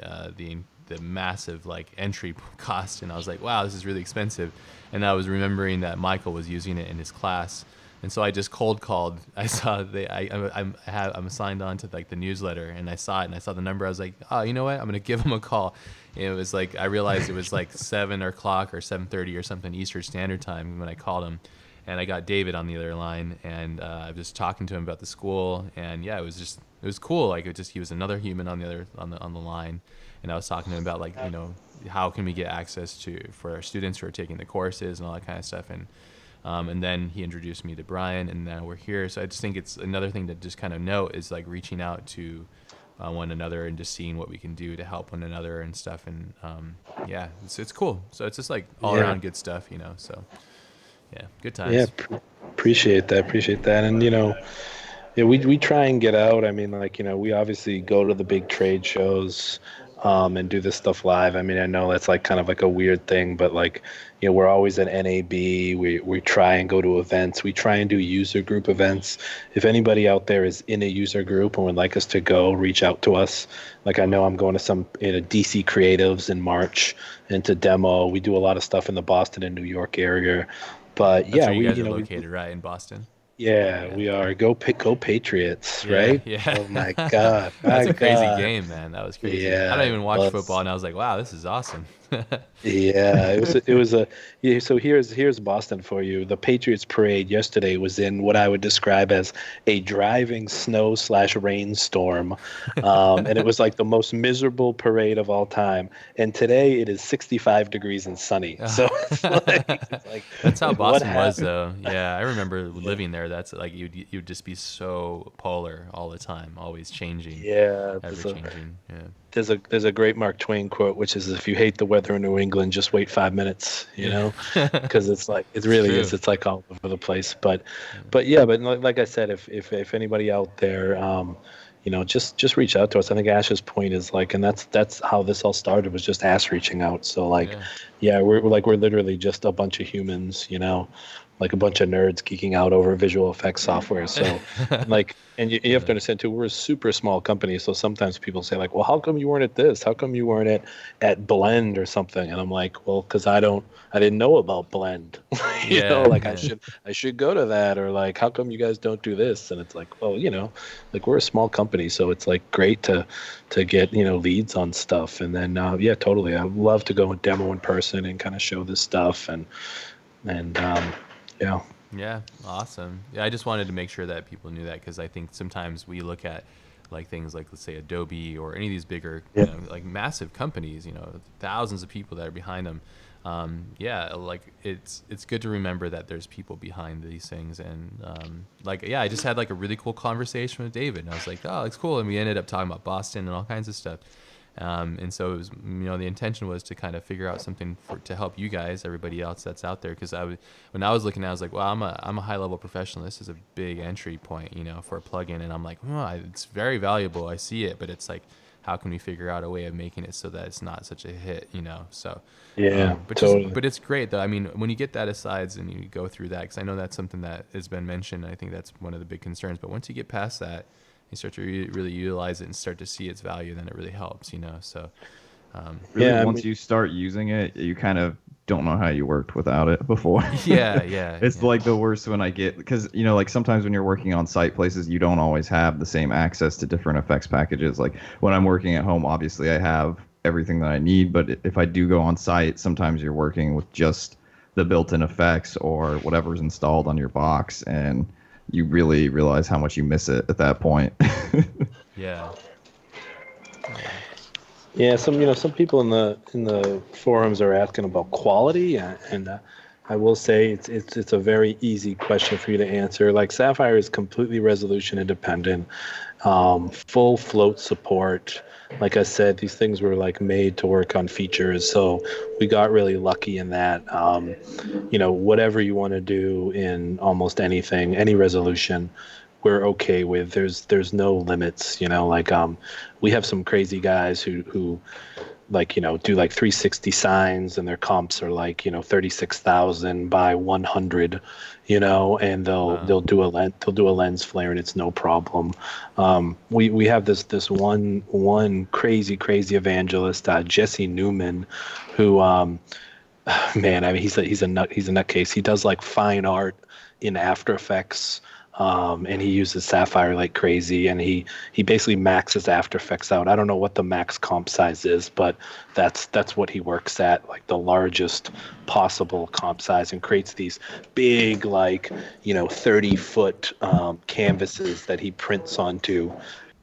massive like entry cost, and I was like, wow, this is really expensive. And I was remembering that Michael was using it in his class, and so I just cold called. I saw I'm signed on to like the newsletter, and I saw it, and I saw the number. I was like, oh, you know what? I'm gonna give him a call. And it was like, I realized it was like 7 o'clock or 7:30 or something Eastern Standard Time when I called him. And I got David on the other line, and I was talking to him about the school, and yeah, it was cool. Like, he was another human on the line, and I was talking to him about, like, how can we get access for our students who are taking the courses and all that kind of stuff, and then he introduced me to Brian, and now we're here. So I just think it's another thing to just kind of note is like reaching out to one another and just seeing what we can do to help one another and stuff, and yeah, it's cool. So it's just like all around good stuff, So. Yeah, good times. Yeah, appreciate that. And yeah, we try and get out. I mean, like, we obviously go to the big trade shows and do this stuff live. I mean, I know that's like kind of like a weird thing, but like, we're always at NAB. We try and go to events. We try and do user group events. If anybody out there is in a user group and would like us to go, reach out to us. Like, I know I'm going to some DC Creatives in March and to demo. We do a lot of stuff in the Boston and New York area. But That's yeah, where you guys are located, right, in Boston? Yeah, we are. Go Patriots, right? Yeah. Oh my God. That's a crazy game, man. That was crazy. Yeah, I don't even watch well, football, and I was like, wow, this is awesome. Yeah, yeah, so here's Boston for you. The Patriots parade yesterday was in what I would describe as a driving snow/rainstorm, and it was like the most miserable parade of all time. And today it is 65 degrees and sunny. So it's like That's how what Boston was, happened? though. Yeah, I remember living there. That's like you'd just be so polar all the time, always changing, Yeah, ever changing. Yeah. there's a great Mark Twain quote, which is, if you hate the weather in New England, just wait 5 minutes, because it's like, it really true. is. It's like all over the place. But yeah, but like I said, if anybody out there, just reach out to us. I think Ash's point is like, and that's how this all started, was just Ash reaching out. So like, Yeah. we're literally just a bunch of humans, like a bunch of nerds geeking out over visual effects software. So like, and you have to understand too, we're a super small company. So sometimes people say like, well, how come you weren't at this? How come you weren't at Blend or something? And I'm like, well, because I didn't know about Blend. Like I should go to that, or like, how come you guys don't do this? And it's like, well, like we're a small company, so it's like great to get leads on stuff. And then yeah, totally, I'd love to go and demo in person and kind of show this stuff and yeah. Yeah, awesome. Yeah, I just wanted to make sure that people knew that, because I think sometimes we look at like things like, let's say, Adobe or any of these bigger, like massive companies, thousands of people that are behind them. Like it's good to remember that there's people behind these things. And I just had like a really cool conversation with David, and I was like, oh, it's cool. And we ended up talking about Boston and all kinds of stuff. And so it was, the intention was to kind of figure out something to help you guys, everybody else that's out there. Because when I was looking at it, I was like, well, I'm a high level professional. This is a big entry point, for a plugin. And I'm like, it's very valuable. I see it, but it's like, how can we figure out a way of making it so that it's not such a hit, So yeah, but totally. But it's great though. I mean, when you get that asides and you go through that, because I know that's something that has been mentioned. I think that's one of the big concerns. But once you get past that, you start to really utilize it and start to see its value, then it really helps, So really, once you start using it, you kind of don't know how you worked without it before. It's like the worst when I get, because like sometimes when you're working on site places, you don't always have the same access to different effects packages. Like when I'm working at home, obviously I have everything that I need, but if I do go on site, sometimes you're working with just the built-in effects or whatever's installed on your box, and you really realize how much you miss it at that point. Yeah. Yeah, some people in the forums are asking about quality, and I will say it's a very easy question for you to answer. Like Sapphire is completely resolution independent, full float support. Like I said, these things were like made to work on features, so we got really lucky in that. Whatever you want to do in almost anything, any resolution, we're okay with. There's no limits. We have some crazy guys who like do like 360 signs, and their comps are like 36,000 by 100, and they'll do a lens flare, and it's no problem. We have this one crazy evangelist, Jesse Newman, who man, I mean, he's a nutcase. He does like fine art in After Effects. And he uses Sapphire like crazy, and he basically maxes After Effects out. I don't know what the max comp size is, but that's what he works at, like the largest possible comp size, and creates these big 30-foot canvases that he prints onto.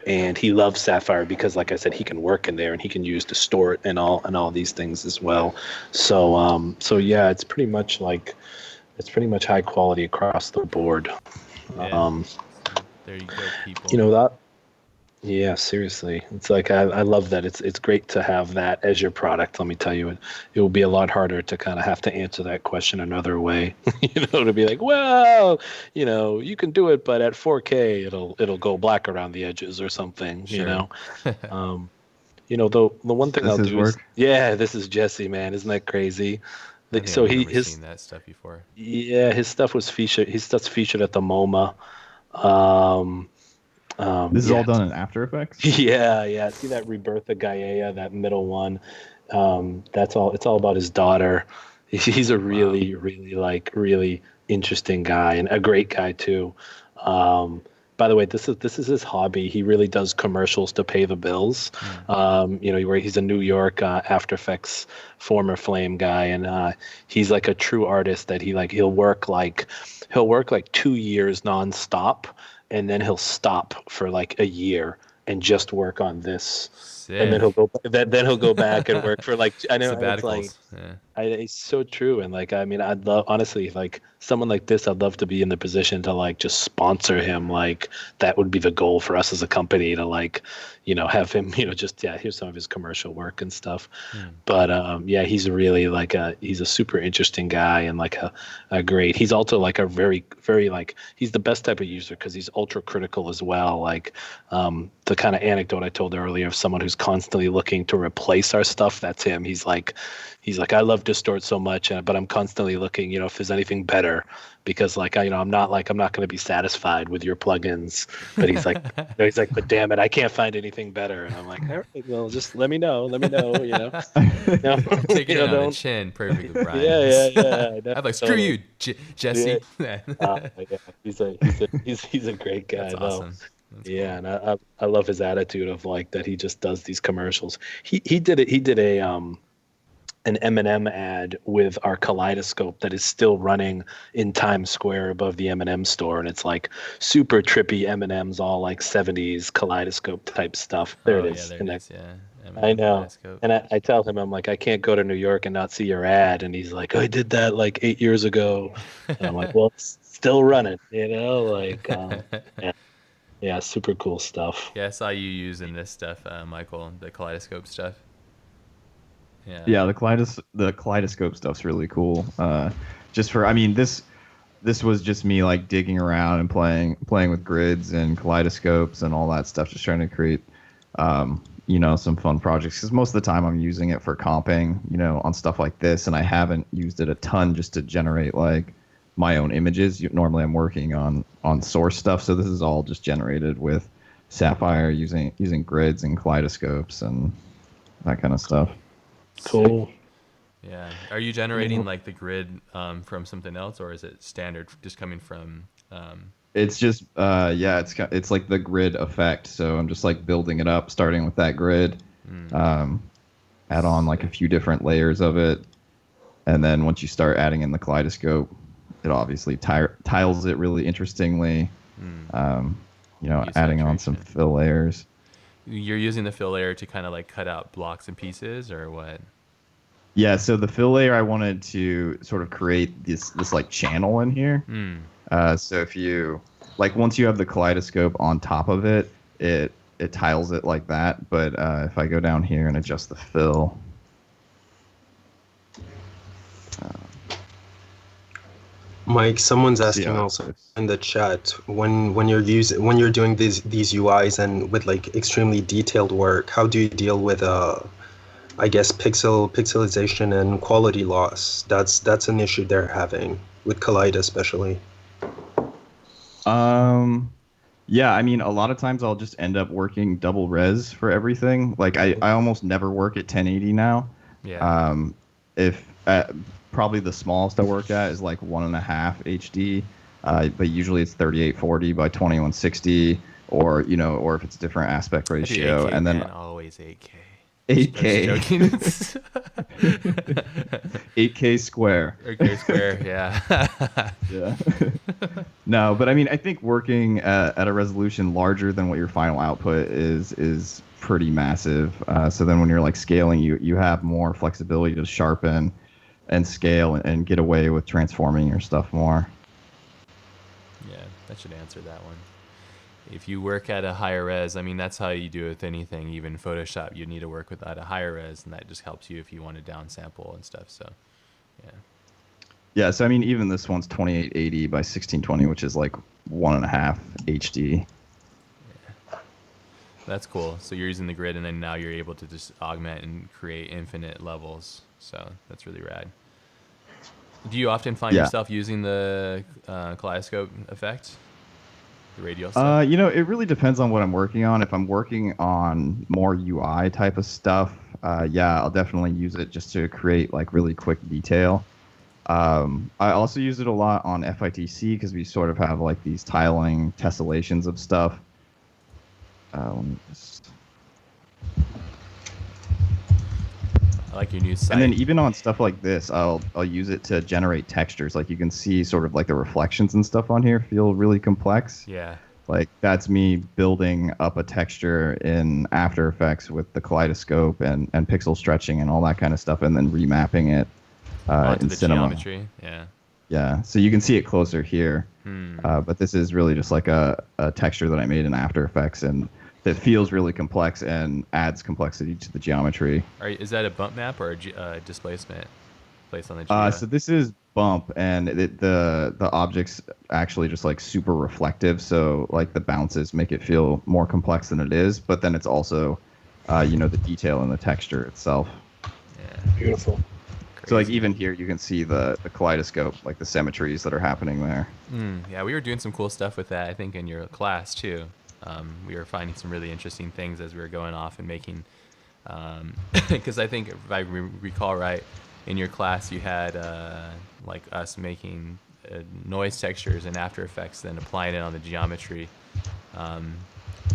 And he loves Sapphire because, like I said, he can work in there, and he can use Distort and all these things as well. So yeah, it's pretty much high quality across the board. Yeah. There you go, people. That. Yeah, seriously, it's like I love that. It's great to have that as your product. Let me tell you, it will be a lot harder to kind of have to answer that question another way. To be like, well, you can do it, but at 4K, it'll go black around the edges or something. Sure. The one thing I'll do is, yeah, this is Jesse, man. Isn't that crazy? So he's seen that stuff before. Yeah, his stuff was featured. His stuff's featured at the MoMA. This is all done in After Effects? Yeah. See that Rebirth of Gaia, that middle one? It's all about his daughter. He's a really, really interesting guy, and a great guy too. By the way, this is his hobby. He really does commercials to pay the bills. Where he's a New York After Effects former Flame guy, and he's like a true artist. That he'll work like 2 years nonstop, and then he'll stop for like a year and just work on this. Sick. And then he'll go back and work for like, I know, sabbaticals. it's like, it's so true. And like, I mean, I'd love, honestly, like someone like this, I'd love to be in the position to like just sponsor him. Like that would be the goal for us as a company to like, have him, just here's some of his commercial work and stuff. But yeah, he's really like he's a super interesting guy and like a great. He's also like a very very like he's the best type of user because he's ultra critical as well. Like the kind of anecdote I told earlier of someone who's constantly looking to replace our stuff. That's him. He's like, I love Distort so much, but I'm constantly looking, if there's anything better, because like I'm not going to be satisfied with your plugins. But he's like, but damn it, I can't find anything better. And I'm like, all right, well, just let me know. Take it on the chin, perfectly, Brian. Yeah. I'm like, screw you, Jesse. Yeah. He's a great guy. That's awesome. That's cool. And I love his attitude of like that he just does these commercials. He did an M&M ad with our Kaleidoscope that is still running in Times Square above the M&M store, and it's like super trippy M&Ms, all like 70s Kaleidoscope type stuff. There it is. I know. And I tell him, I'm like, I can't go to New York and not see your ad. And he's like, I did that like 8 years ago. And I'm like, well, it's still running, like, yeah, super cool stuff. Yeah, I saw you using this stuff, Michael, the Kaleidoscope stuff. Yeah, the Kaleidoscope stuff's really cool. This was just me like digging around and playing with grids and kaleidoscopes and all that stuff, just trying to create some fun projects. Because most of the time I'm using it for comping, on stuff like this, and I haven't used it a ton just to generate like my own images. Normally I'm working on source stuff, so this is all just generated with Sapphire using grids and kaleidoscopes and that kind of stuff. Cool. Yeah. Are you generating like the grid from something else, or is it standard just coming from? It's just it's like the grid effect. So I'm just like building it up, starting with that grid, add on like a few different layers of it, and then once you start adding in the kaleidoscope, it obviously tiles it really interestingly. Adding on some fill layers. You're using the fill layer to kind of like cut out blocks and pieces, or what? Yeah, so the fill layer, I wanted to sort of create this like channel in here. So if you like, once you have the kaleidoscope on top of it, it tiles it like that. But if I go down here and adjust the fill, Mike, someone's asking also in the chat when you're doing these UIs and with like extremely detailed work, how do you deal with I guess pixelization and quality loss? That's an issue they're having with Kaleid especially. Yeah, I mean, a lot of times I'll just end up working double res for everything. Like I almost never work at 1080 now. Yeah. Probably the smallest I work at is like 1.5 HD, but usually it's 3840 by 2160, or if it's different aspect ratio, 8K, and then always 8K. 8K. 8K square. 8K square, yeah. Yeah. No, but I mean, I think working at a resolution larger than what your final output is pretty massive. So then when you're like scaling, you have more flexibility to sharpen and scale and get away with transforming your stuff more. Yeah, that should answer that one. If you work at a higher res, I mean, that's how you do it with anything. Even Photoshop, you need to work with at a higher res, and that just helps you if you want to downsample and stuff. So, yeah. Yeah, so I mean, even this one's 2880 by 1620, which is like 1.5 HD. Yeah. That's cool. So you're using the grid, and then now you're able to just augment and create infinite levels. So that's really rad. Do you often find yourself using the kaleidoscope effect? The radial stuff? It really depends on what I'm working on. If I'm working on more UI type of stuff, I'll definitely use it just to create like really quick detail. I also use it a lot on FITC because we sort of have like these tiling tessellations of stuff. Let me just... I like your new site. And then even on stuff like this, I'll use it to generate textures. Like you can see sort of like the reflections and stuff on here feel really complex. Yeah. Like that's me building up a texture in After Effects with the kaleidoscope and pixel stretching and all that kind of stuff, and then remapping it onto in the Cinema. geometry. Yeah. Yeah, so you can see it closer here, Hmm. but this is really just like a texture that I made in After Effects, and that feels really complex and adds complexity to the geometry. Is that a bump map or a displacement placed on the So geo? this is bump, and the object's actually just like super reflective, so like the bounces make it feel more complex than it is, but then it's also, the detail in the texture itself. Yeah, Beautiful. So like crazy. even here, you can see the kaleidoscope, like the symmetries that are happening there. Yeah, we were doing some cool stuff with that, I think, in your class too. We were finding some really interesting things as we were going off and making. Because I think, if I recall right, in your class you had like us making noise textures in After Effects, then applying it on the geometry. Um,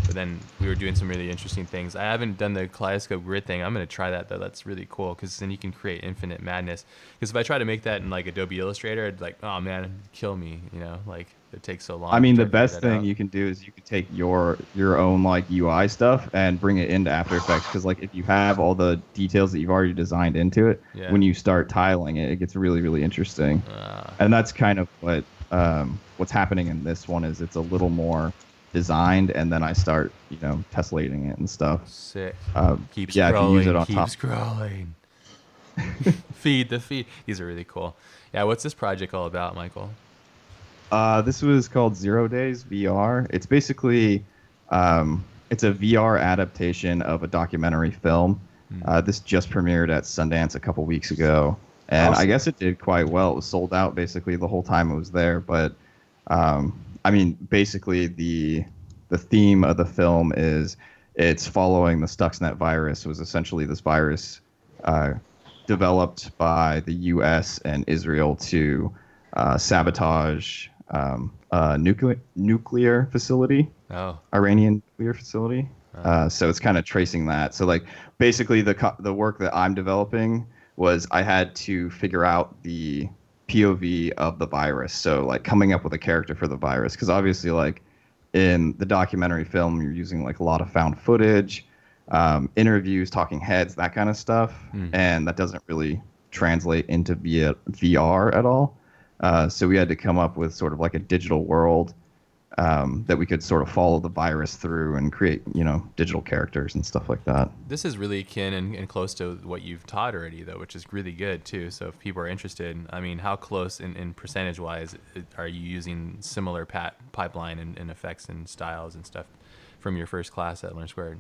but then we were doing some really interesting things. I haven't done the kaleidoscope grid thing. I'm gonna try that though. That's really cool because then you can create infinite madness. Because if I try to make that in like Adobe Illustrator, it'd like, oh man, it'd kill me. Like it takes so I long to mean, try the to figure best that thing out. you can do is you can take your own like UI stuff and bring it into After Effects because like if you have all the details that you've already designed into it, Yeah. when you start tiling it, it gets really really interesting. Uh, And that's kind of what's happening in this one is it's a little more designed, and then I start tessellating it and stuff. Sick. Keep Yeah, if you use it scrolling. on Keep top. scrolling. Feed the feed. These are really cool. Yeah. What's this project all about, Michael? This was called 0 Days VR. It's basically it's a VR adaptation of a documentary film. Hmm. This just premiered at Sundance a couple weeks ago, and I Awesome. guess it did quite well. It was sold out basically the whole time it was there. But I mean, basically the theme of the film is it's following the Stuxnet virus. It was essentially this virus uh, developed by the U.S. and Israel to sabotage nuclear facility, Oh. Iranian nuclear facility. Uh, So it's kind of tracing that. So like basically the work that I'm developing was I had to figure out the POV of the virus. So like coming up with a character for the virus because obviously like in the documentary film you're using like a lot of found footage, interviews, talking heads, that kind of stuff, mm. and that doesn't really translate into VR at all. So we had to come up with sort of like a digital world that we could sort of follow the virus through and create, digital characters and stuff like that. This is really akin and close to what you've taught already, though, which is really good too. So if people are interested, I mean, how close in percentage wise are you using similar pipeline and effects and styles and stuff from your first class at Learn Squared?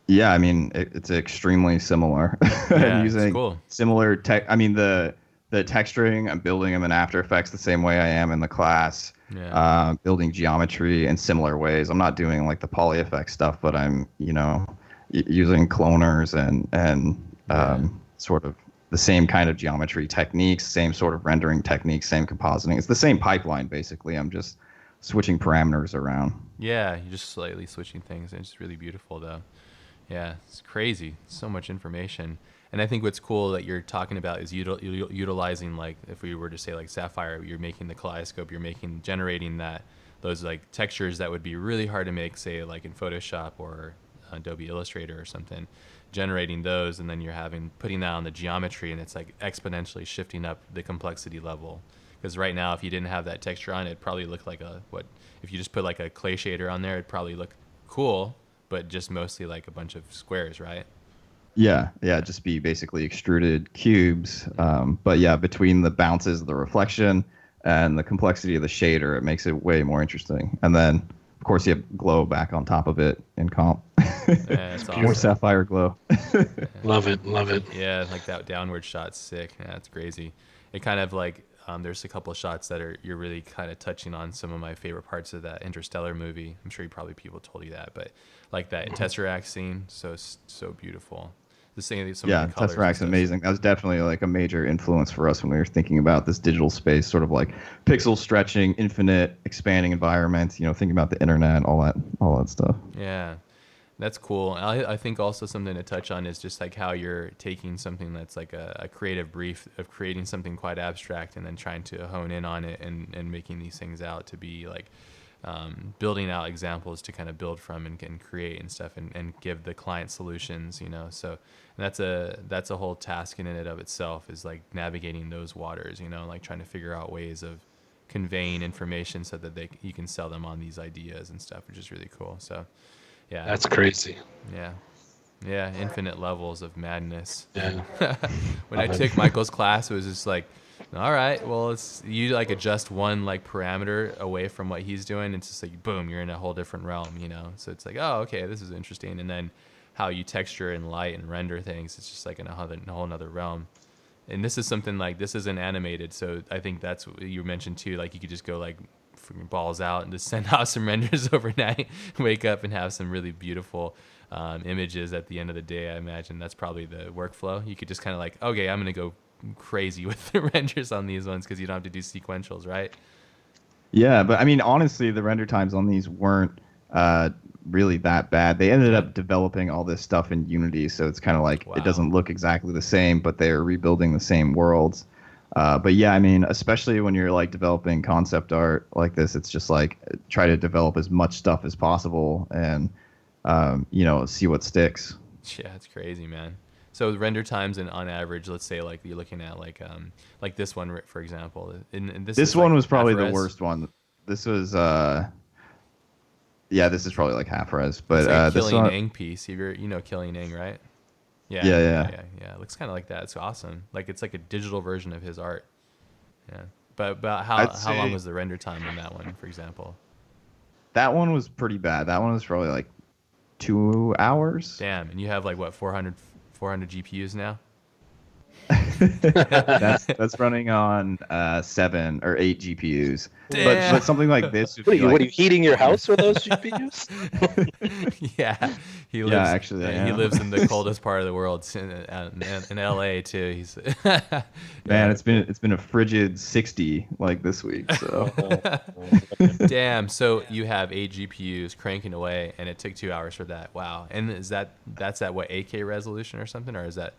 Yeah, I mean, it's extremely similar. I'm Yeah, it's using cool. similar tech. I mean, the texturing, I'm building them in After Effects the same way I am in the class, Yeah, building geometry in similar ways. I'm not doing like the poly effect stuff, but I'm, using cloners and yeah. sort of the same kind of geometry techniques, same sort of rendering techniques, same compositing. It's the same pipeline basically. I'm just switching parameters around. Yeah, you're just slightly switching things, and it's really beautiful, though. Yeah, it's crazy. So much information. And I think what's cool that you're talking about is utilizing, like, if we were to say like Sapphire, you're making the kaleidoscope, generating those like textures that would be really hard to make, say like in Photoshop or Adobe Illustrator or something, generating those, and then putting that on the geometry, and it's like exponentially shifting up the complexity level. Because right now, if you didn't have that texture on, it'd probably look like if you just put like a clay shader on there, it'd probably look cool, but just mostly like a bunch of squares, right? Yeah, yeah, just be basically extruded cubes. But yeah, between the bounces of the reflection and the complexity of the shader, it makes it way more interesting. And then, of course, you have glow back on top of it in comp. Yeah, it's More awesome. Beautiful. sapphire glow. Love it. Love it. Yeah, like that downward shot's sick. Yeah, it's crazy. It kind of like there's a couple of shots that you're really kind of touching on some of my favorite parts of that Interstellar movie. I'm sure people told you that, but like that Tesseract scene, so beautiful. The same, some of Yeah, the colors and Tesseract's stuff. amazing. That was definitely like a major influence for us when we were thinking about this digital space, sort of like pixel stretching, infinite expanding environments. Thinking about the internet, all that stuff. Yeah, that's cool. I think also something to touch on is just like how you're taking something that's like a creative brief of creating something quite abstract and then trying to hone in on it and making these things out to be like building out examples to kind of build from and create and stuff and give the client solutions, you know. So that's a whole task in and of itself, is like navigating those waters, you know, like trying to figure out ways of conveying information so that you can sell them on these ideas and stuff, which is really cool. So yeah, That's crazy. yeah, infinite levels of madness. Yeah. When I took Michael's class, it was just like, all right, well, it's you like adjust one like parameter away from what he's doing, it's just like boom, you're in a whole different realm, you know. So it's like, oh, okay, this is interesting. And then how you texture and light and render things, it's just like in a whole nother realm. And this is something like, this isn't animated, so I think that's what you mentioned too. Like you could just go like balls out and just send out some renders overnight, wake up and have some really beautiful images at the end of the day. I imagine that's probably the workflow. You could just kind of like, okay, I'm gonna go crazy with the renders on these ones because you don't have to do sequentials, right? Yeah, but I mean, honestly, the render times on these weren't really that bad. They ended up developing all this stuff in Unity, so it's kind of like it doesn't look exactly the same, but they're rebuilding the same worlds. But yeah, I mean, especially when you're like developing concept art like this, it's just like try to develop as much stuff as possible and you know, see what sticks. Yeah, it's crazy, man. So the render times, and on average, let's say like you're looking at like this one for example. And this one like was probably the half-res. worst one. This was yeah, this is probably like half res. But it's like this Killing one, Ang piece. You know Killing Ang, right? Yeah. It looks kind of like that. It's awesome. Like it's like a digital version of his art. Yeah. But how long was the render time in that one, for example? That one was pretty bad. That one was probably like 2 hours. Damn. And you have like what, 400 GPUs now? that's running on 7 or 8 GPUs. But something like this. What are you heating your house with those GPUs? Yeah, he lives in the coldest part of the world, in LA too. He's man, it's been a frigid 60 like this week. So damn. So you have 8 GPUs cranking away, and it took 2 hours for that. Wow. And that's at what, 8K resolution or something, or is that?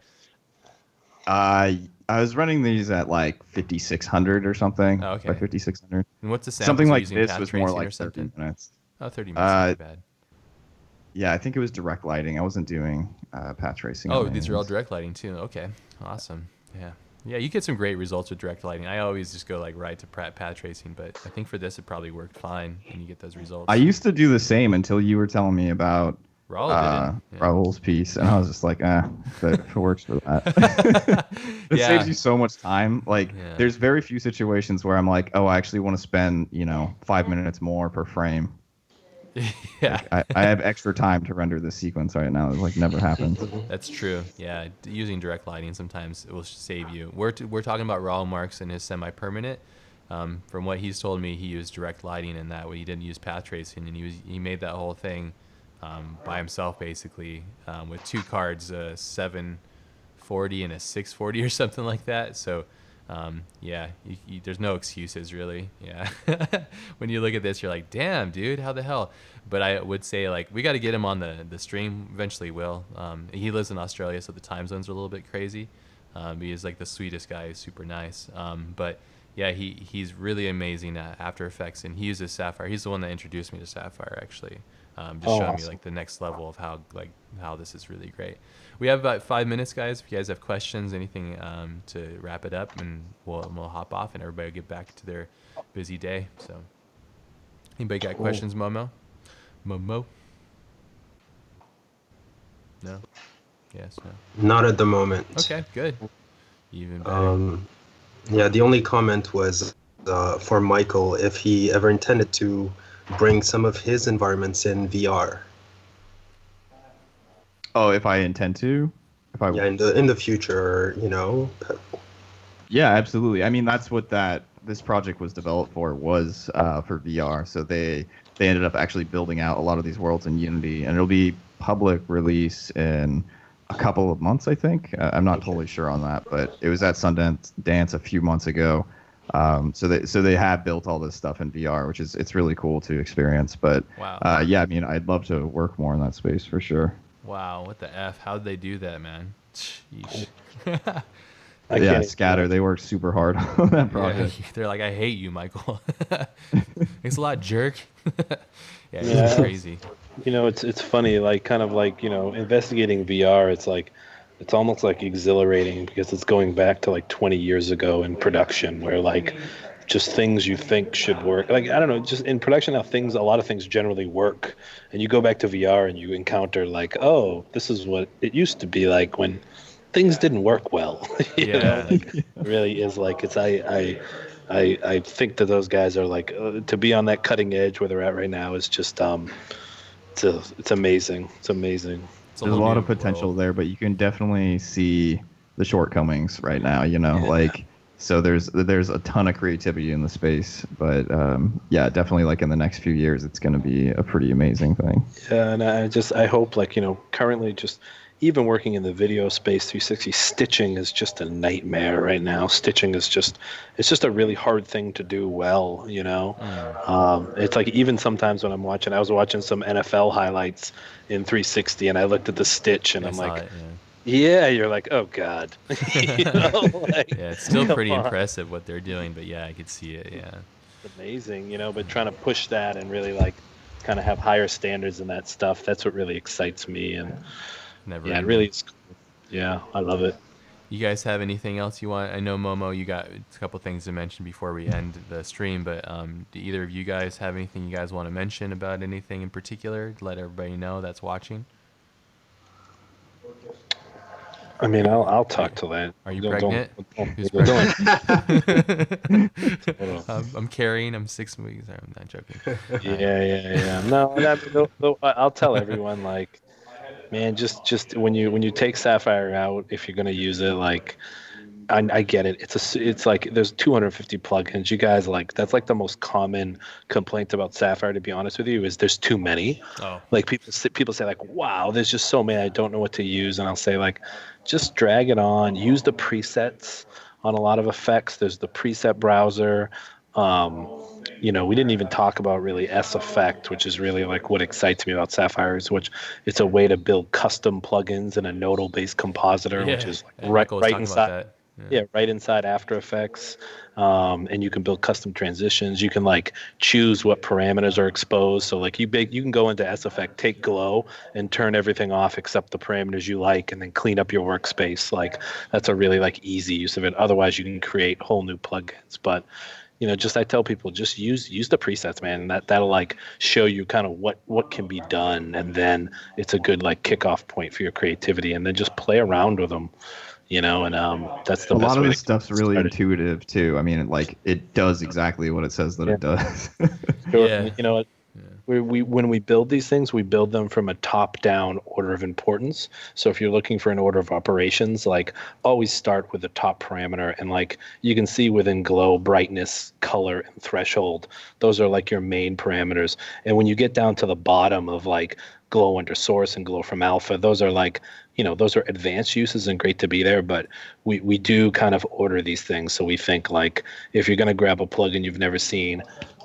I was running these at like 5600 or something. Oh, okay. By 5600. And what's the sample? Something like this was more like 30 minutes. Oh, 30 minutes. Not bad. Yeah, I think it was direct lighting. I wasn't doing path tracing. Oh, these are all direct lighting too. Okay, awesome. Yeah, you get some great results with direct lighting. I always just go like right to path tracing, but I think for this it probably worked fine, and you get those results. I used to do the same until you were telling me about Raul's piece, and I was just like, if it works for that. It saves you so much time. Like, there's very few situations where I'm like, oh, I actually want to spend 5 minutes more per frame. Yeah, like, I have extra time to render this sequence right now. It like never happens. That's true. Yeah, using direct lighting sometimes it will save you. We're talking about Raul Marks and his semi-permanent. From what he's told me, he used direct lighting in that way. He didn't use path tracing, and he made that whole thing by himself basically with 2 cards, a 740 and a 640 or something like that. So there's no excuses really. Yeah. When you look at this, you're like, damn, dude, how the hell? But I would say like we got to get him on the stream. Eventually will. He lives in Australia, so the time zones are a little bit crazy. He's like the sweetest guy. He's super nice. But yeah, he's really amazing at After Effects, and he uses Sapphire. He's the one that introduced me to Sapphire actually. Showing me like the next level of how this is really great. We have about 5 minutes, guys. If you guys have questions, anything to wrap it up, and we'll hop off, and everybody will get back to their busy day. So, anybody got questions, Momo? No. Yes. No. Not at the moment. Okay. Good. Even better. Yeah. The only comment was for Michael if he ever intended to bring some of his environments in VR. Oh, if I intend to? Yeah, in the future, Yeah, absolutely. I mean, that's what this project was developed for, was for VR. So they ended up actually building out a lot of these worlds in Unity, and it'll be public release in a couple of months, I think. I'm not totally sure on that, but it was at Sundance a few months ago. So they have built all this stuff in VR, which it's really cool to experience. But wow. Yeah, I mean, I'd love to work more in that space for sure. Wow, what the F? How'd they do that, man? I Yeah, can't even Scatter. They worked super hard on that Yeah, project. they're like, I hate you, Michael. Thanks a lot, jerk. Yeah, it was Yeah, crazy. it's funny, like kind of like investigating VR. It's like it's almost like exhilarating because it's going back to like 20 years ago in production, where like just things you think should work. Like I don't know, just in production now, a lot of things generally work, and you go back to VR and you encounter like, oh, this is what it used to be like when things didn't work well. Yeah. Like it really is like it's I think that those guys are like to be on that cutting edge where they're at right now is just it's amazing. It's amazing. It's a There's a whole lot new of potential world. there, but you can definitely see the shortcomings right now. Yeah. Like so there's a ton of creativity in the space, but yeah, definitely like in the next few years, it's going to be a pretty amazing thing. Yeah, and I hope like currently just even working in the video space 360 stitching is just a nightmare right now. Stitching is just it's just a really hard thing to do well. Mm, It's like even sometimes when I was watching some NFL highlights in 360 and I looked at the stitch and I I'm saw like, it. yeah, you're like, oh God. Yeah. Like, Yeah, it's still come pretty on. impressive what they're doing, but yeah, I could see it. Yeah. It's amazing, but trying to push that and really like kind of have higher standards in that stuff, that's what really excites me. And Never yeah, it ending. really is cool. Yeah, I love it. You guys have anything else you want? I know Momo, you got a couple things to mention before we end the stream, but do either of you guys have anything you guys want to mention about anything in particular? Let everybody know that's watching. I mean, I'll Are you, talk to that. are you Don't pregnant? Who's don't. pregnant? Hold on. I'm carrying. I'm 6 weeks. I'm not joking. Yeah. No, I'll tell everyone like, man, just when you take Sapphire out, if you're gonna use it, like I get it. It's like there's 250 plugins. You guys like that's like the most common complaint about Sapphire. To be honest with you, is there's too many. Oh, Like people say like, wow, there's just so many. I don't know what to use, and I'll say like, just drag it on. Use the presets on a lot of effects. There's the preset browser. Um, we didn't even talk about really S Effect, which is really like what excites me about Sapphire, is which it's a way to build custom plugins in a nodal-based compositor, which yeah. is like And Michael was right talking about inside. that. Yeah. Yeah, right inside After Effects, and you can build custom transitions. You can like choose what parameters are exposed. So like you can go into S Effect, take glow, and turn everything off except the parameters you like, and then clean up your workspace. Like that's a really like easy use of it. Otherwise, you can create whole new plugins. But just I tell people just use the presets, man. And that'll like show you kind of what can be done, and then it's a good like kickoff point for your creativity, and then just play around with them. And that's the A best lot of way to this stuff's get really started. intuitive too. I mean, like it does exactly what it says that Yeah, it does. sure. Yeah. And you know what? We when we build these things, we build them from a top-down order of importance. So if you're looking for an order of operations, like always start with the top parameter, and like you can see within glow, brightness, color, and threshold, those are like your main parameters. And when you get down to the bottom of like glow under source and glow from alpha, those are like those are advanced uses and great to be there, but we do kind of order these things. So we think like if you're going to grab a plugin you've never seen,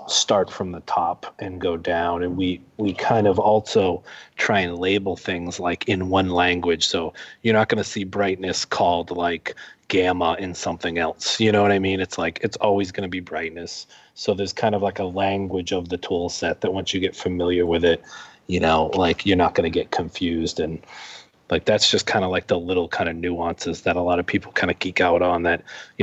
start from the top and go down. And we kind of also try and label things like in one language, so you're not going to see brightness called like gamma in something else. You know what I mean? It's like it's always going to be brightness. So there's kind of like a language of the tool set that once you get familiar with it, like you're not going to get confused. And like that's just kind of like the little kind of nuances that a lot of people kind of geek out on, that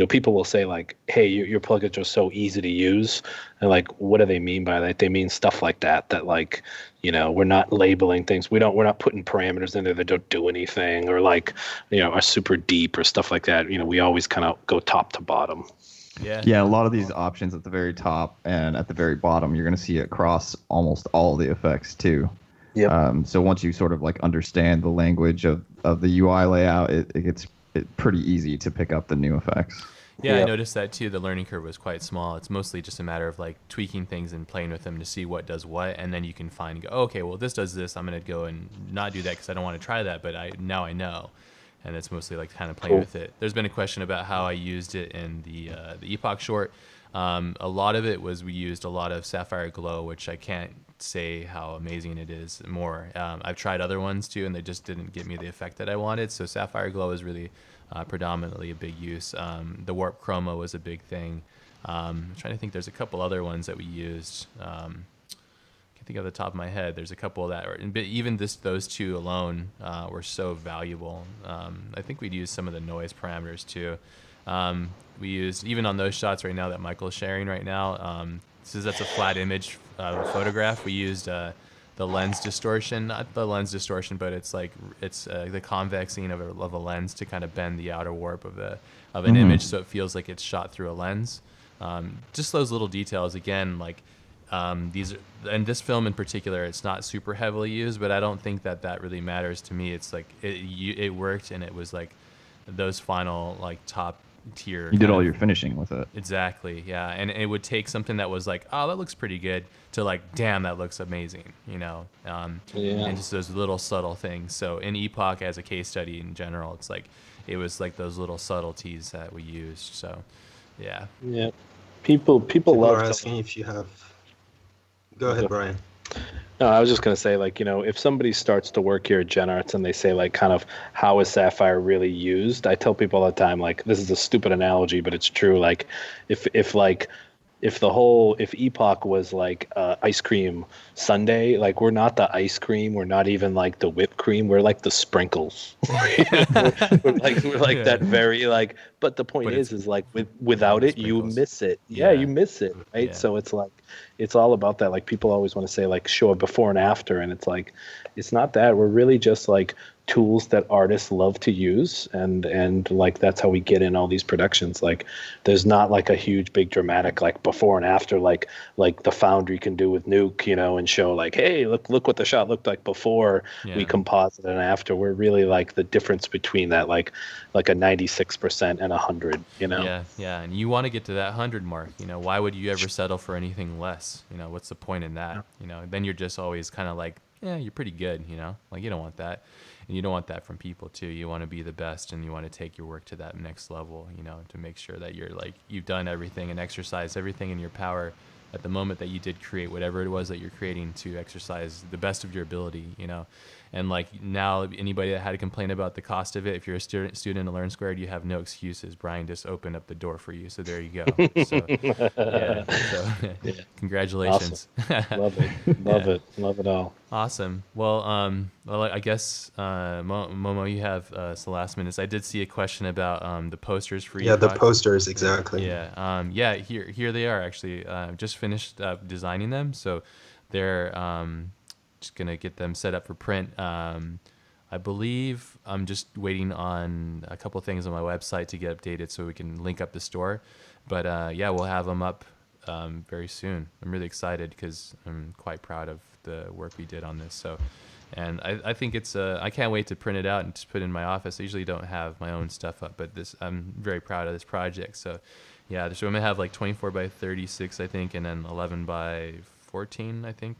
people will say like, hey, your plugins are so easy to use, and like what do they mean by that? They mean stuff like that like we're not labeling things, we're not putting parameters in there that don't do anything, or like are super deep or stuff like that. We always kind of go top to bottom. Yeah. Yeah, a lot of these options at the very top and at the very bottom, you're going to see it across almost all the effects too. Yep. So once you sort of like understand the language of the UI layout, it gets pretty easy to pick up the new effects. Yeah, I Yep. noticed that too. The learning curve was quite small. It's mostly just a matter of like tweaking things and playing with them to see what does what, and then you can find go, okay, well this does this. I'm gonna go and not do that because I don't want to try that, but now I know, and it's mostly like kind of playing Cool. with it. There's been a question about how I used it in the Epoch short. A lot of it was we used a lot of Sapphire Glow, which I can't say how amazing it is more. I've tried other ones too, and they just didn't give me the effect that I wanted. So Sapphire Glow is really predominantly a big use. The warp chroma was a big thing. I'm trying to think. There's a couple other ones that we used. Can't think of the top of my head. There's a couple that were, but even those two alone were so valuable. I think we'd use some of the noise parameters too. We used, even on those shots right now that Michael's sharing right now, since that's a flat image photograph, we used the lens distortion, not the lens distortion, but it's like the convexing of a lens to kind of bend the outer warp of an image, so it feels like it's shot through a lens. Just those little details, again, like these, and this film in particular, it's not super heavily used, but I don't think that really matters to me. It's like it worked, and it was like those final like top tier. You did all your finishing with it. Exactly, yeah. And it would take something that was like, oh, that looks pretty good, to like, damn, that looks amazing, and just those little subtle things. So in Epoch, as a case study in general, it's like it was like those little subtleties that we used. So yeah. People love are asking if you have. Go ahead, Brian. No, I was just going to say, like, if somebody starts to work here at Gen Arts and they say, like, kind of, how is Sapphire really used? I tell people all the time, like, this is a stupid analogy, but it's true. Like, if Epoch was like ice cream sundae, like, we're not the ice cream, we're not even like the whipped cream, we're like the sprinkles. we're like that very, like, but the point is like without it, you miss it. Yeah, you miss it, right? Yeah. So it's like, it's all about that. Like, people always want to say, like, show a before and after, and it's like, it's not that. We're really just like tools that artists love to use, and like that's how we get in all these productions. Like, there's not like a huge big dramatic like before and after like the Foundry can do with Nuke, and show like, hey, look what the shot looked like before we composite and after. We're really like the difference between that, like a 96% and 100. Yeah, and you want to get to that 100 mark. Why would you ever settle for anything less? What's the point in that? Then you're just always kind of like, yeah, you're pretty good. Like, you don't want that. And you don't want that from people too. You want to be the best, and you want to take your work to that next level, to make sure that you're like, you've done everything and exercised everything in your power at the moment that you did create whatever it was that you're creating, to exercise the best of your ability, And like, now, anybody that had to complain about the cost of it, if you're a student at Learn Squared, you have no excuses. Brian just opened up the door for you, so there you go. So, congratulations. Awesome. Love it all. Awesome. Well, I guess Momo, you have the last minutes. I did see a question about the posters for you. Yeah, the posters, exactly. Yeah. Here they are. Actually, just finished designing them, so they're just gonna get them set up for print. I believe I'm just waiting on a couple things on my website to get updated so we can link up the store. But we'll have them up very soon. I'm really excited because I'm quite proud of the work we did on this. So, and I think it's I can't wait to print it out and just put it in my office. I usually don't have my own stuff up, but I'm very proud of this project. So yeah, so I'm gonna have like 24 by 36, I think, and then 11 by 14, I think,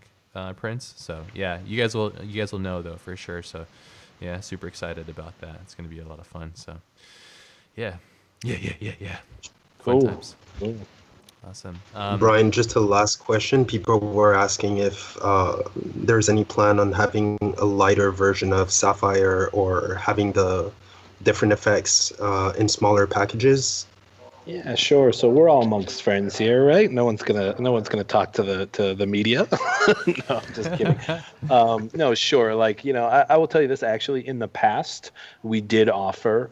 prints. So yeah, you guys will know though for sure. So yeah, super excited about that. It's gonna be a lot of fun. So yeah. Fun times. Cool. Awesome. Brian, just a last question. People were asking if there's any plan on having a lighter version of Sapphire, or having the different effects in smaller packages. Yeah, sure. So we're all amongst friends here, right? No one's gonna talk to the media. No, I'm just kidding. No, sure. Like, I will tell you this. Actually, in the past, we did offer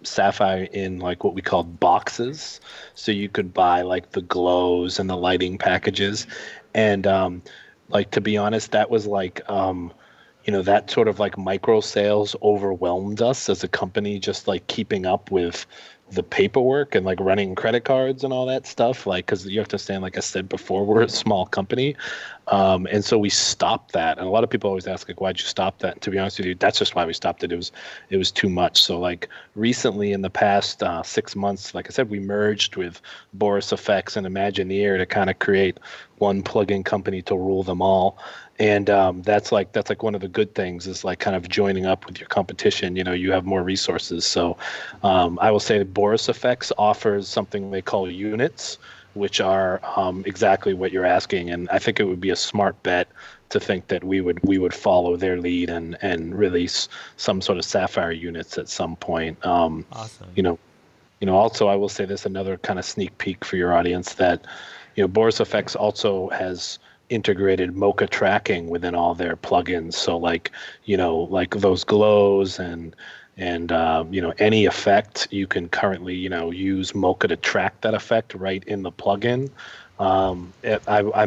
Sapphire in like what we called boxes, so you could buy like the glows and the lighting packages, and like, to be honest, that was like that sort of like micro sales overwhelmed us as a company, just like keeping up with the paperwork and like running credit cards and all that stuff, like, because you have to understand, like I said before, we're a small company, and so we stopped that. And a lot of people always ask, like, why'd you stop that? And to be honest with you, that's just why we stopped it. It was too much. So like recently, in the past 6 months, like I said, we merged with Boris Effects and Imagineer to kind of create one plugin company to rule them all. And that's like one of the good things, is like kind of joining up with your competition. You have more resources. So I will say that Boris Effects offers something they call units, which are exactly what you're asking. And I think it would be a smart bet to think that we would follow their lead and release some sort of Sapphire units at some point. Awesome. Also, I will say this, another kind of sneak peek for your audience, that Boris FX also has integrated mocha tracking within all their plugins. So like those glows and any effect, you can currently use mocha to track that effect right in the plugin. I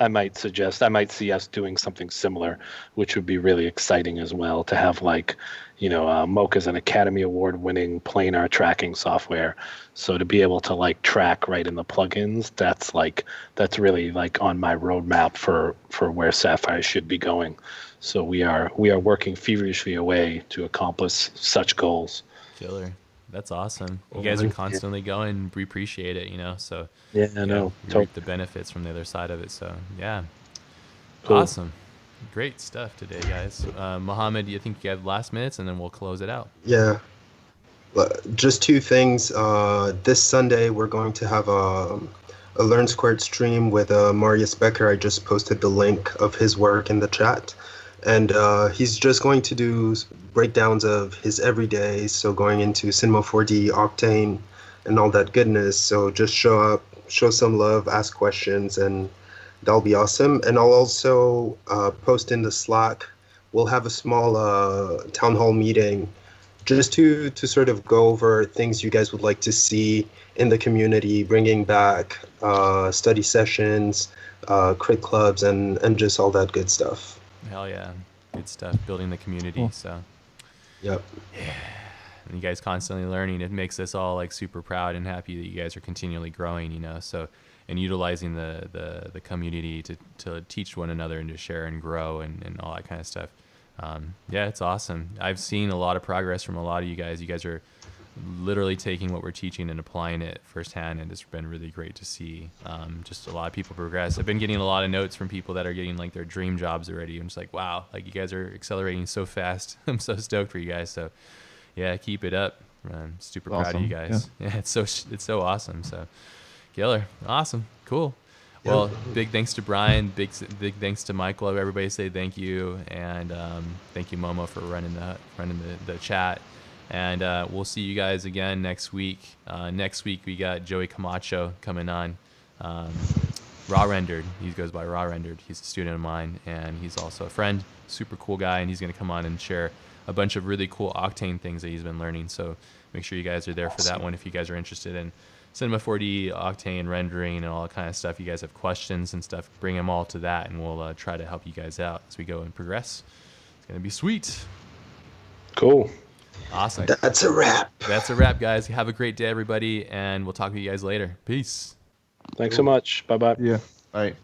might suggest, I might see us doing something similar, which would be really exciting as well, to have Mocha's an Academy Award winning planar tracking software. So to be able to track right in the plugins, that's really on my roadmap for where Sapphire should be going. So we are working feverishly away to accomplish such goals. Killer. That's awesome. You guys are constantly going. We appreciate it, so yeah, I know. We reap the benefits from the other side of it. So yeah. Cool. Awesome. Great stuff today, guys. Mohammed, you think you have last minutes and then we'll close it out? Yeah. Just two things. This Sunday, we're going to have a Learn Squared stream with Marius Becker. I just posted the link of his work in the chat. And he's just going to do breakdowns of his everyday, so going into Cinema 4D, Octane, and all that goodness. So just show up, show some love, ask questions, and that'll be awesome. And I'll also post in the Slack. We'll have a small town hall meeting just to sort of go over things you guys would like to see in the community, bringing back study sessions, crit clubs, and just all that good stuff. Hell yeah. Good stuff. Building the community. Cool. So yep. Yeah. And you guys constantly learning. It makes us all super proud and happy that you guys are continually growing, so, and utilizing the community to teach one another and to share and grow and all that kind of stuff. Yeah, it's awesome. I've seen a lot of progress from a lot of you guys. You guys are literally taking what we're teaching and applying it firsthand, and it's been really great to see just a lot of people progress. I've been getting a lot of notes from people that are getting their dream jobs already. I'm just like, wow, you guys are accelerating so fast. I'm so stoked for you guys. So yeah, keep it up. I'm super proud of you guys. Yeah, it's so awesome. So killer. Awesome. Cool. Well, big thanks to Brian. Big thanks to Michael. Everybody say thank you, and thank you, Momo, for running the chat. And we'll see you guys again next week. Next week we got Joey Camacho coming on. Raw Rendered. He goes by Raw Rendered. He's a student of mine, and he's also a friend. Super cool guy, and he's going to come on and share a bunch of really cool Octane things that he's been learning. So make sure you guys are there for that one if you guys are interested in Cinema 4D, Octane, rendering, and all that kind of stuff. You guys have questions and stuff, bring them all to that, and we'll try to help you guys out as we go and progress. It's going to be sweet. Cool. Awesome. That's a wrap. That's a wrap, guys. Have a great day, everybody, and we'll talk to you guys later. Peace. Thanks so much. Bye-bye. Yeah. Bye.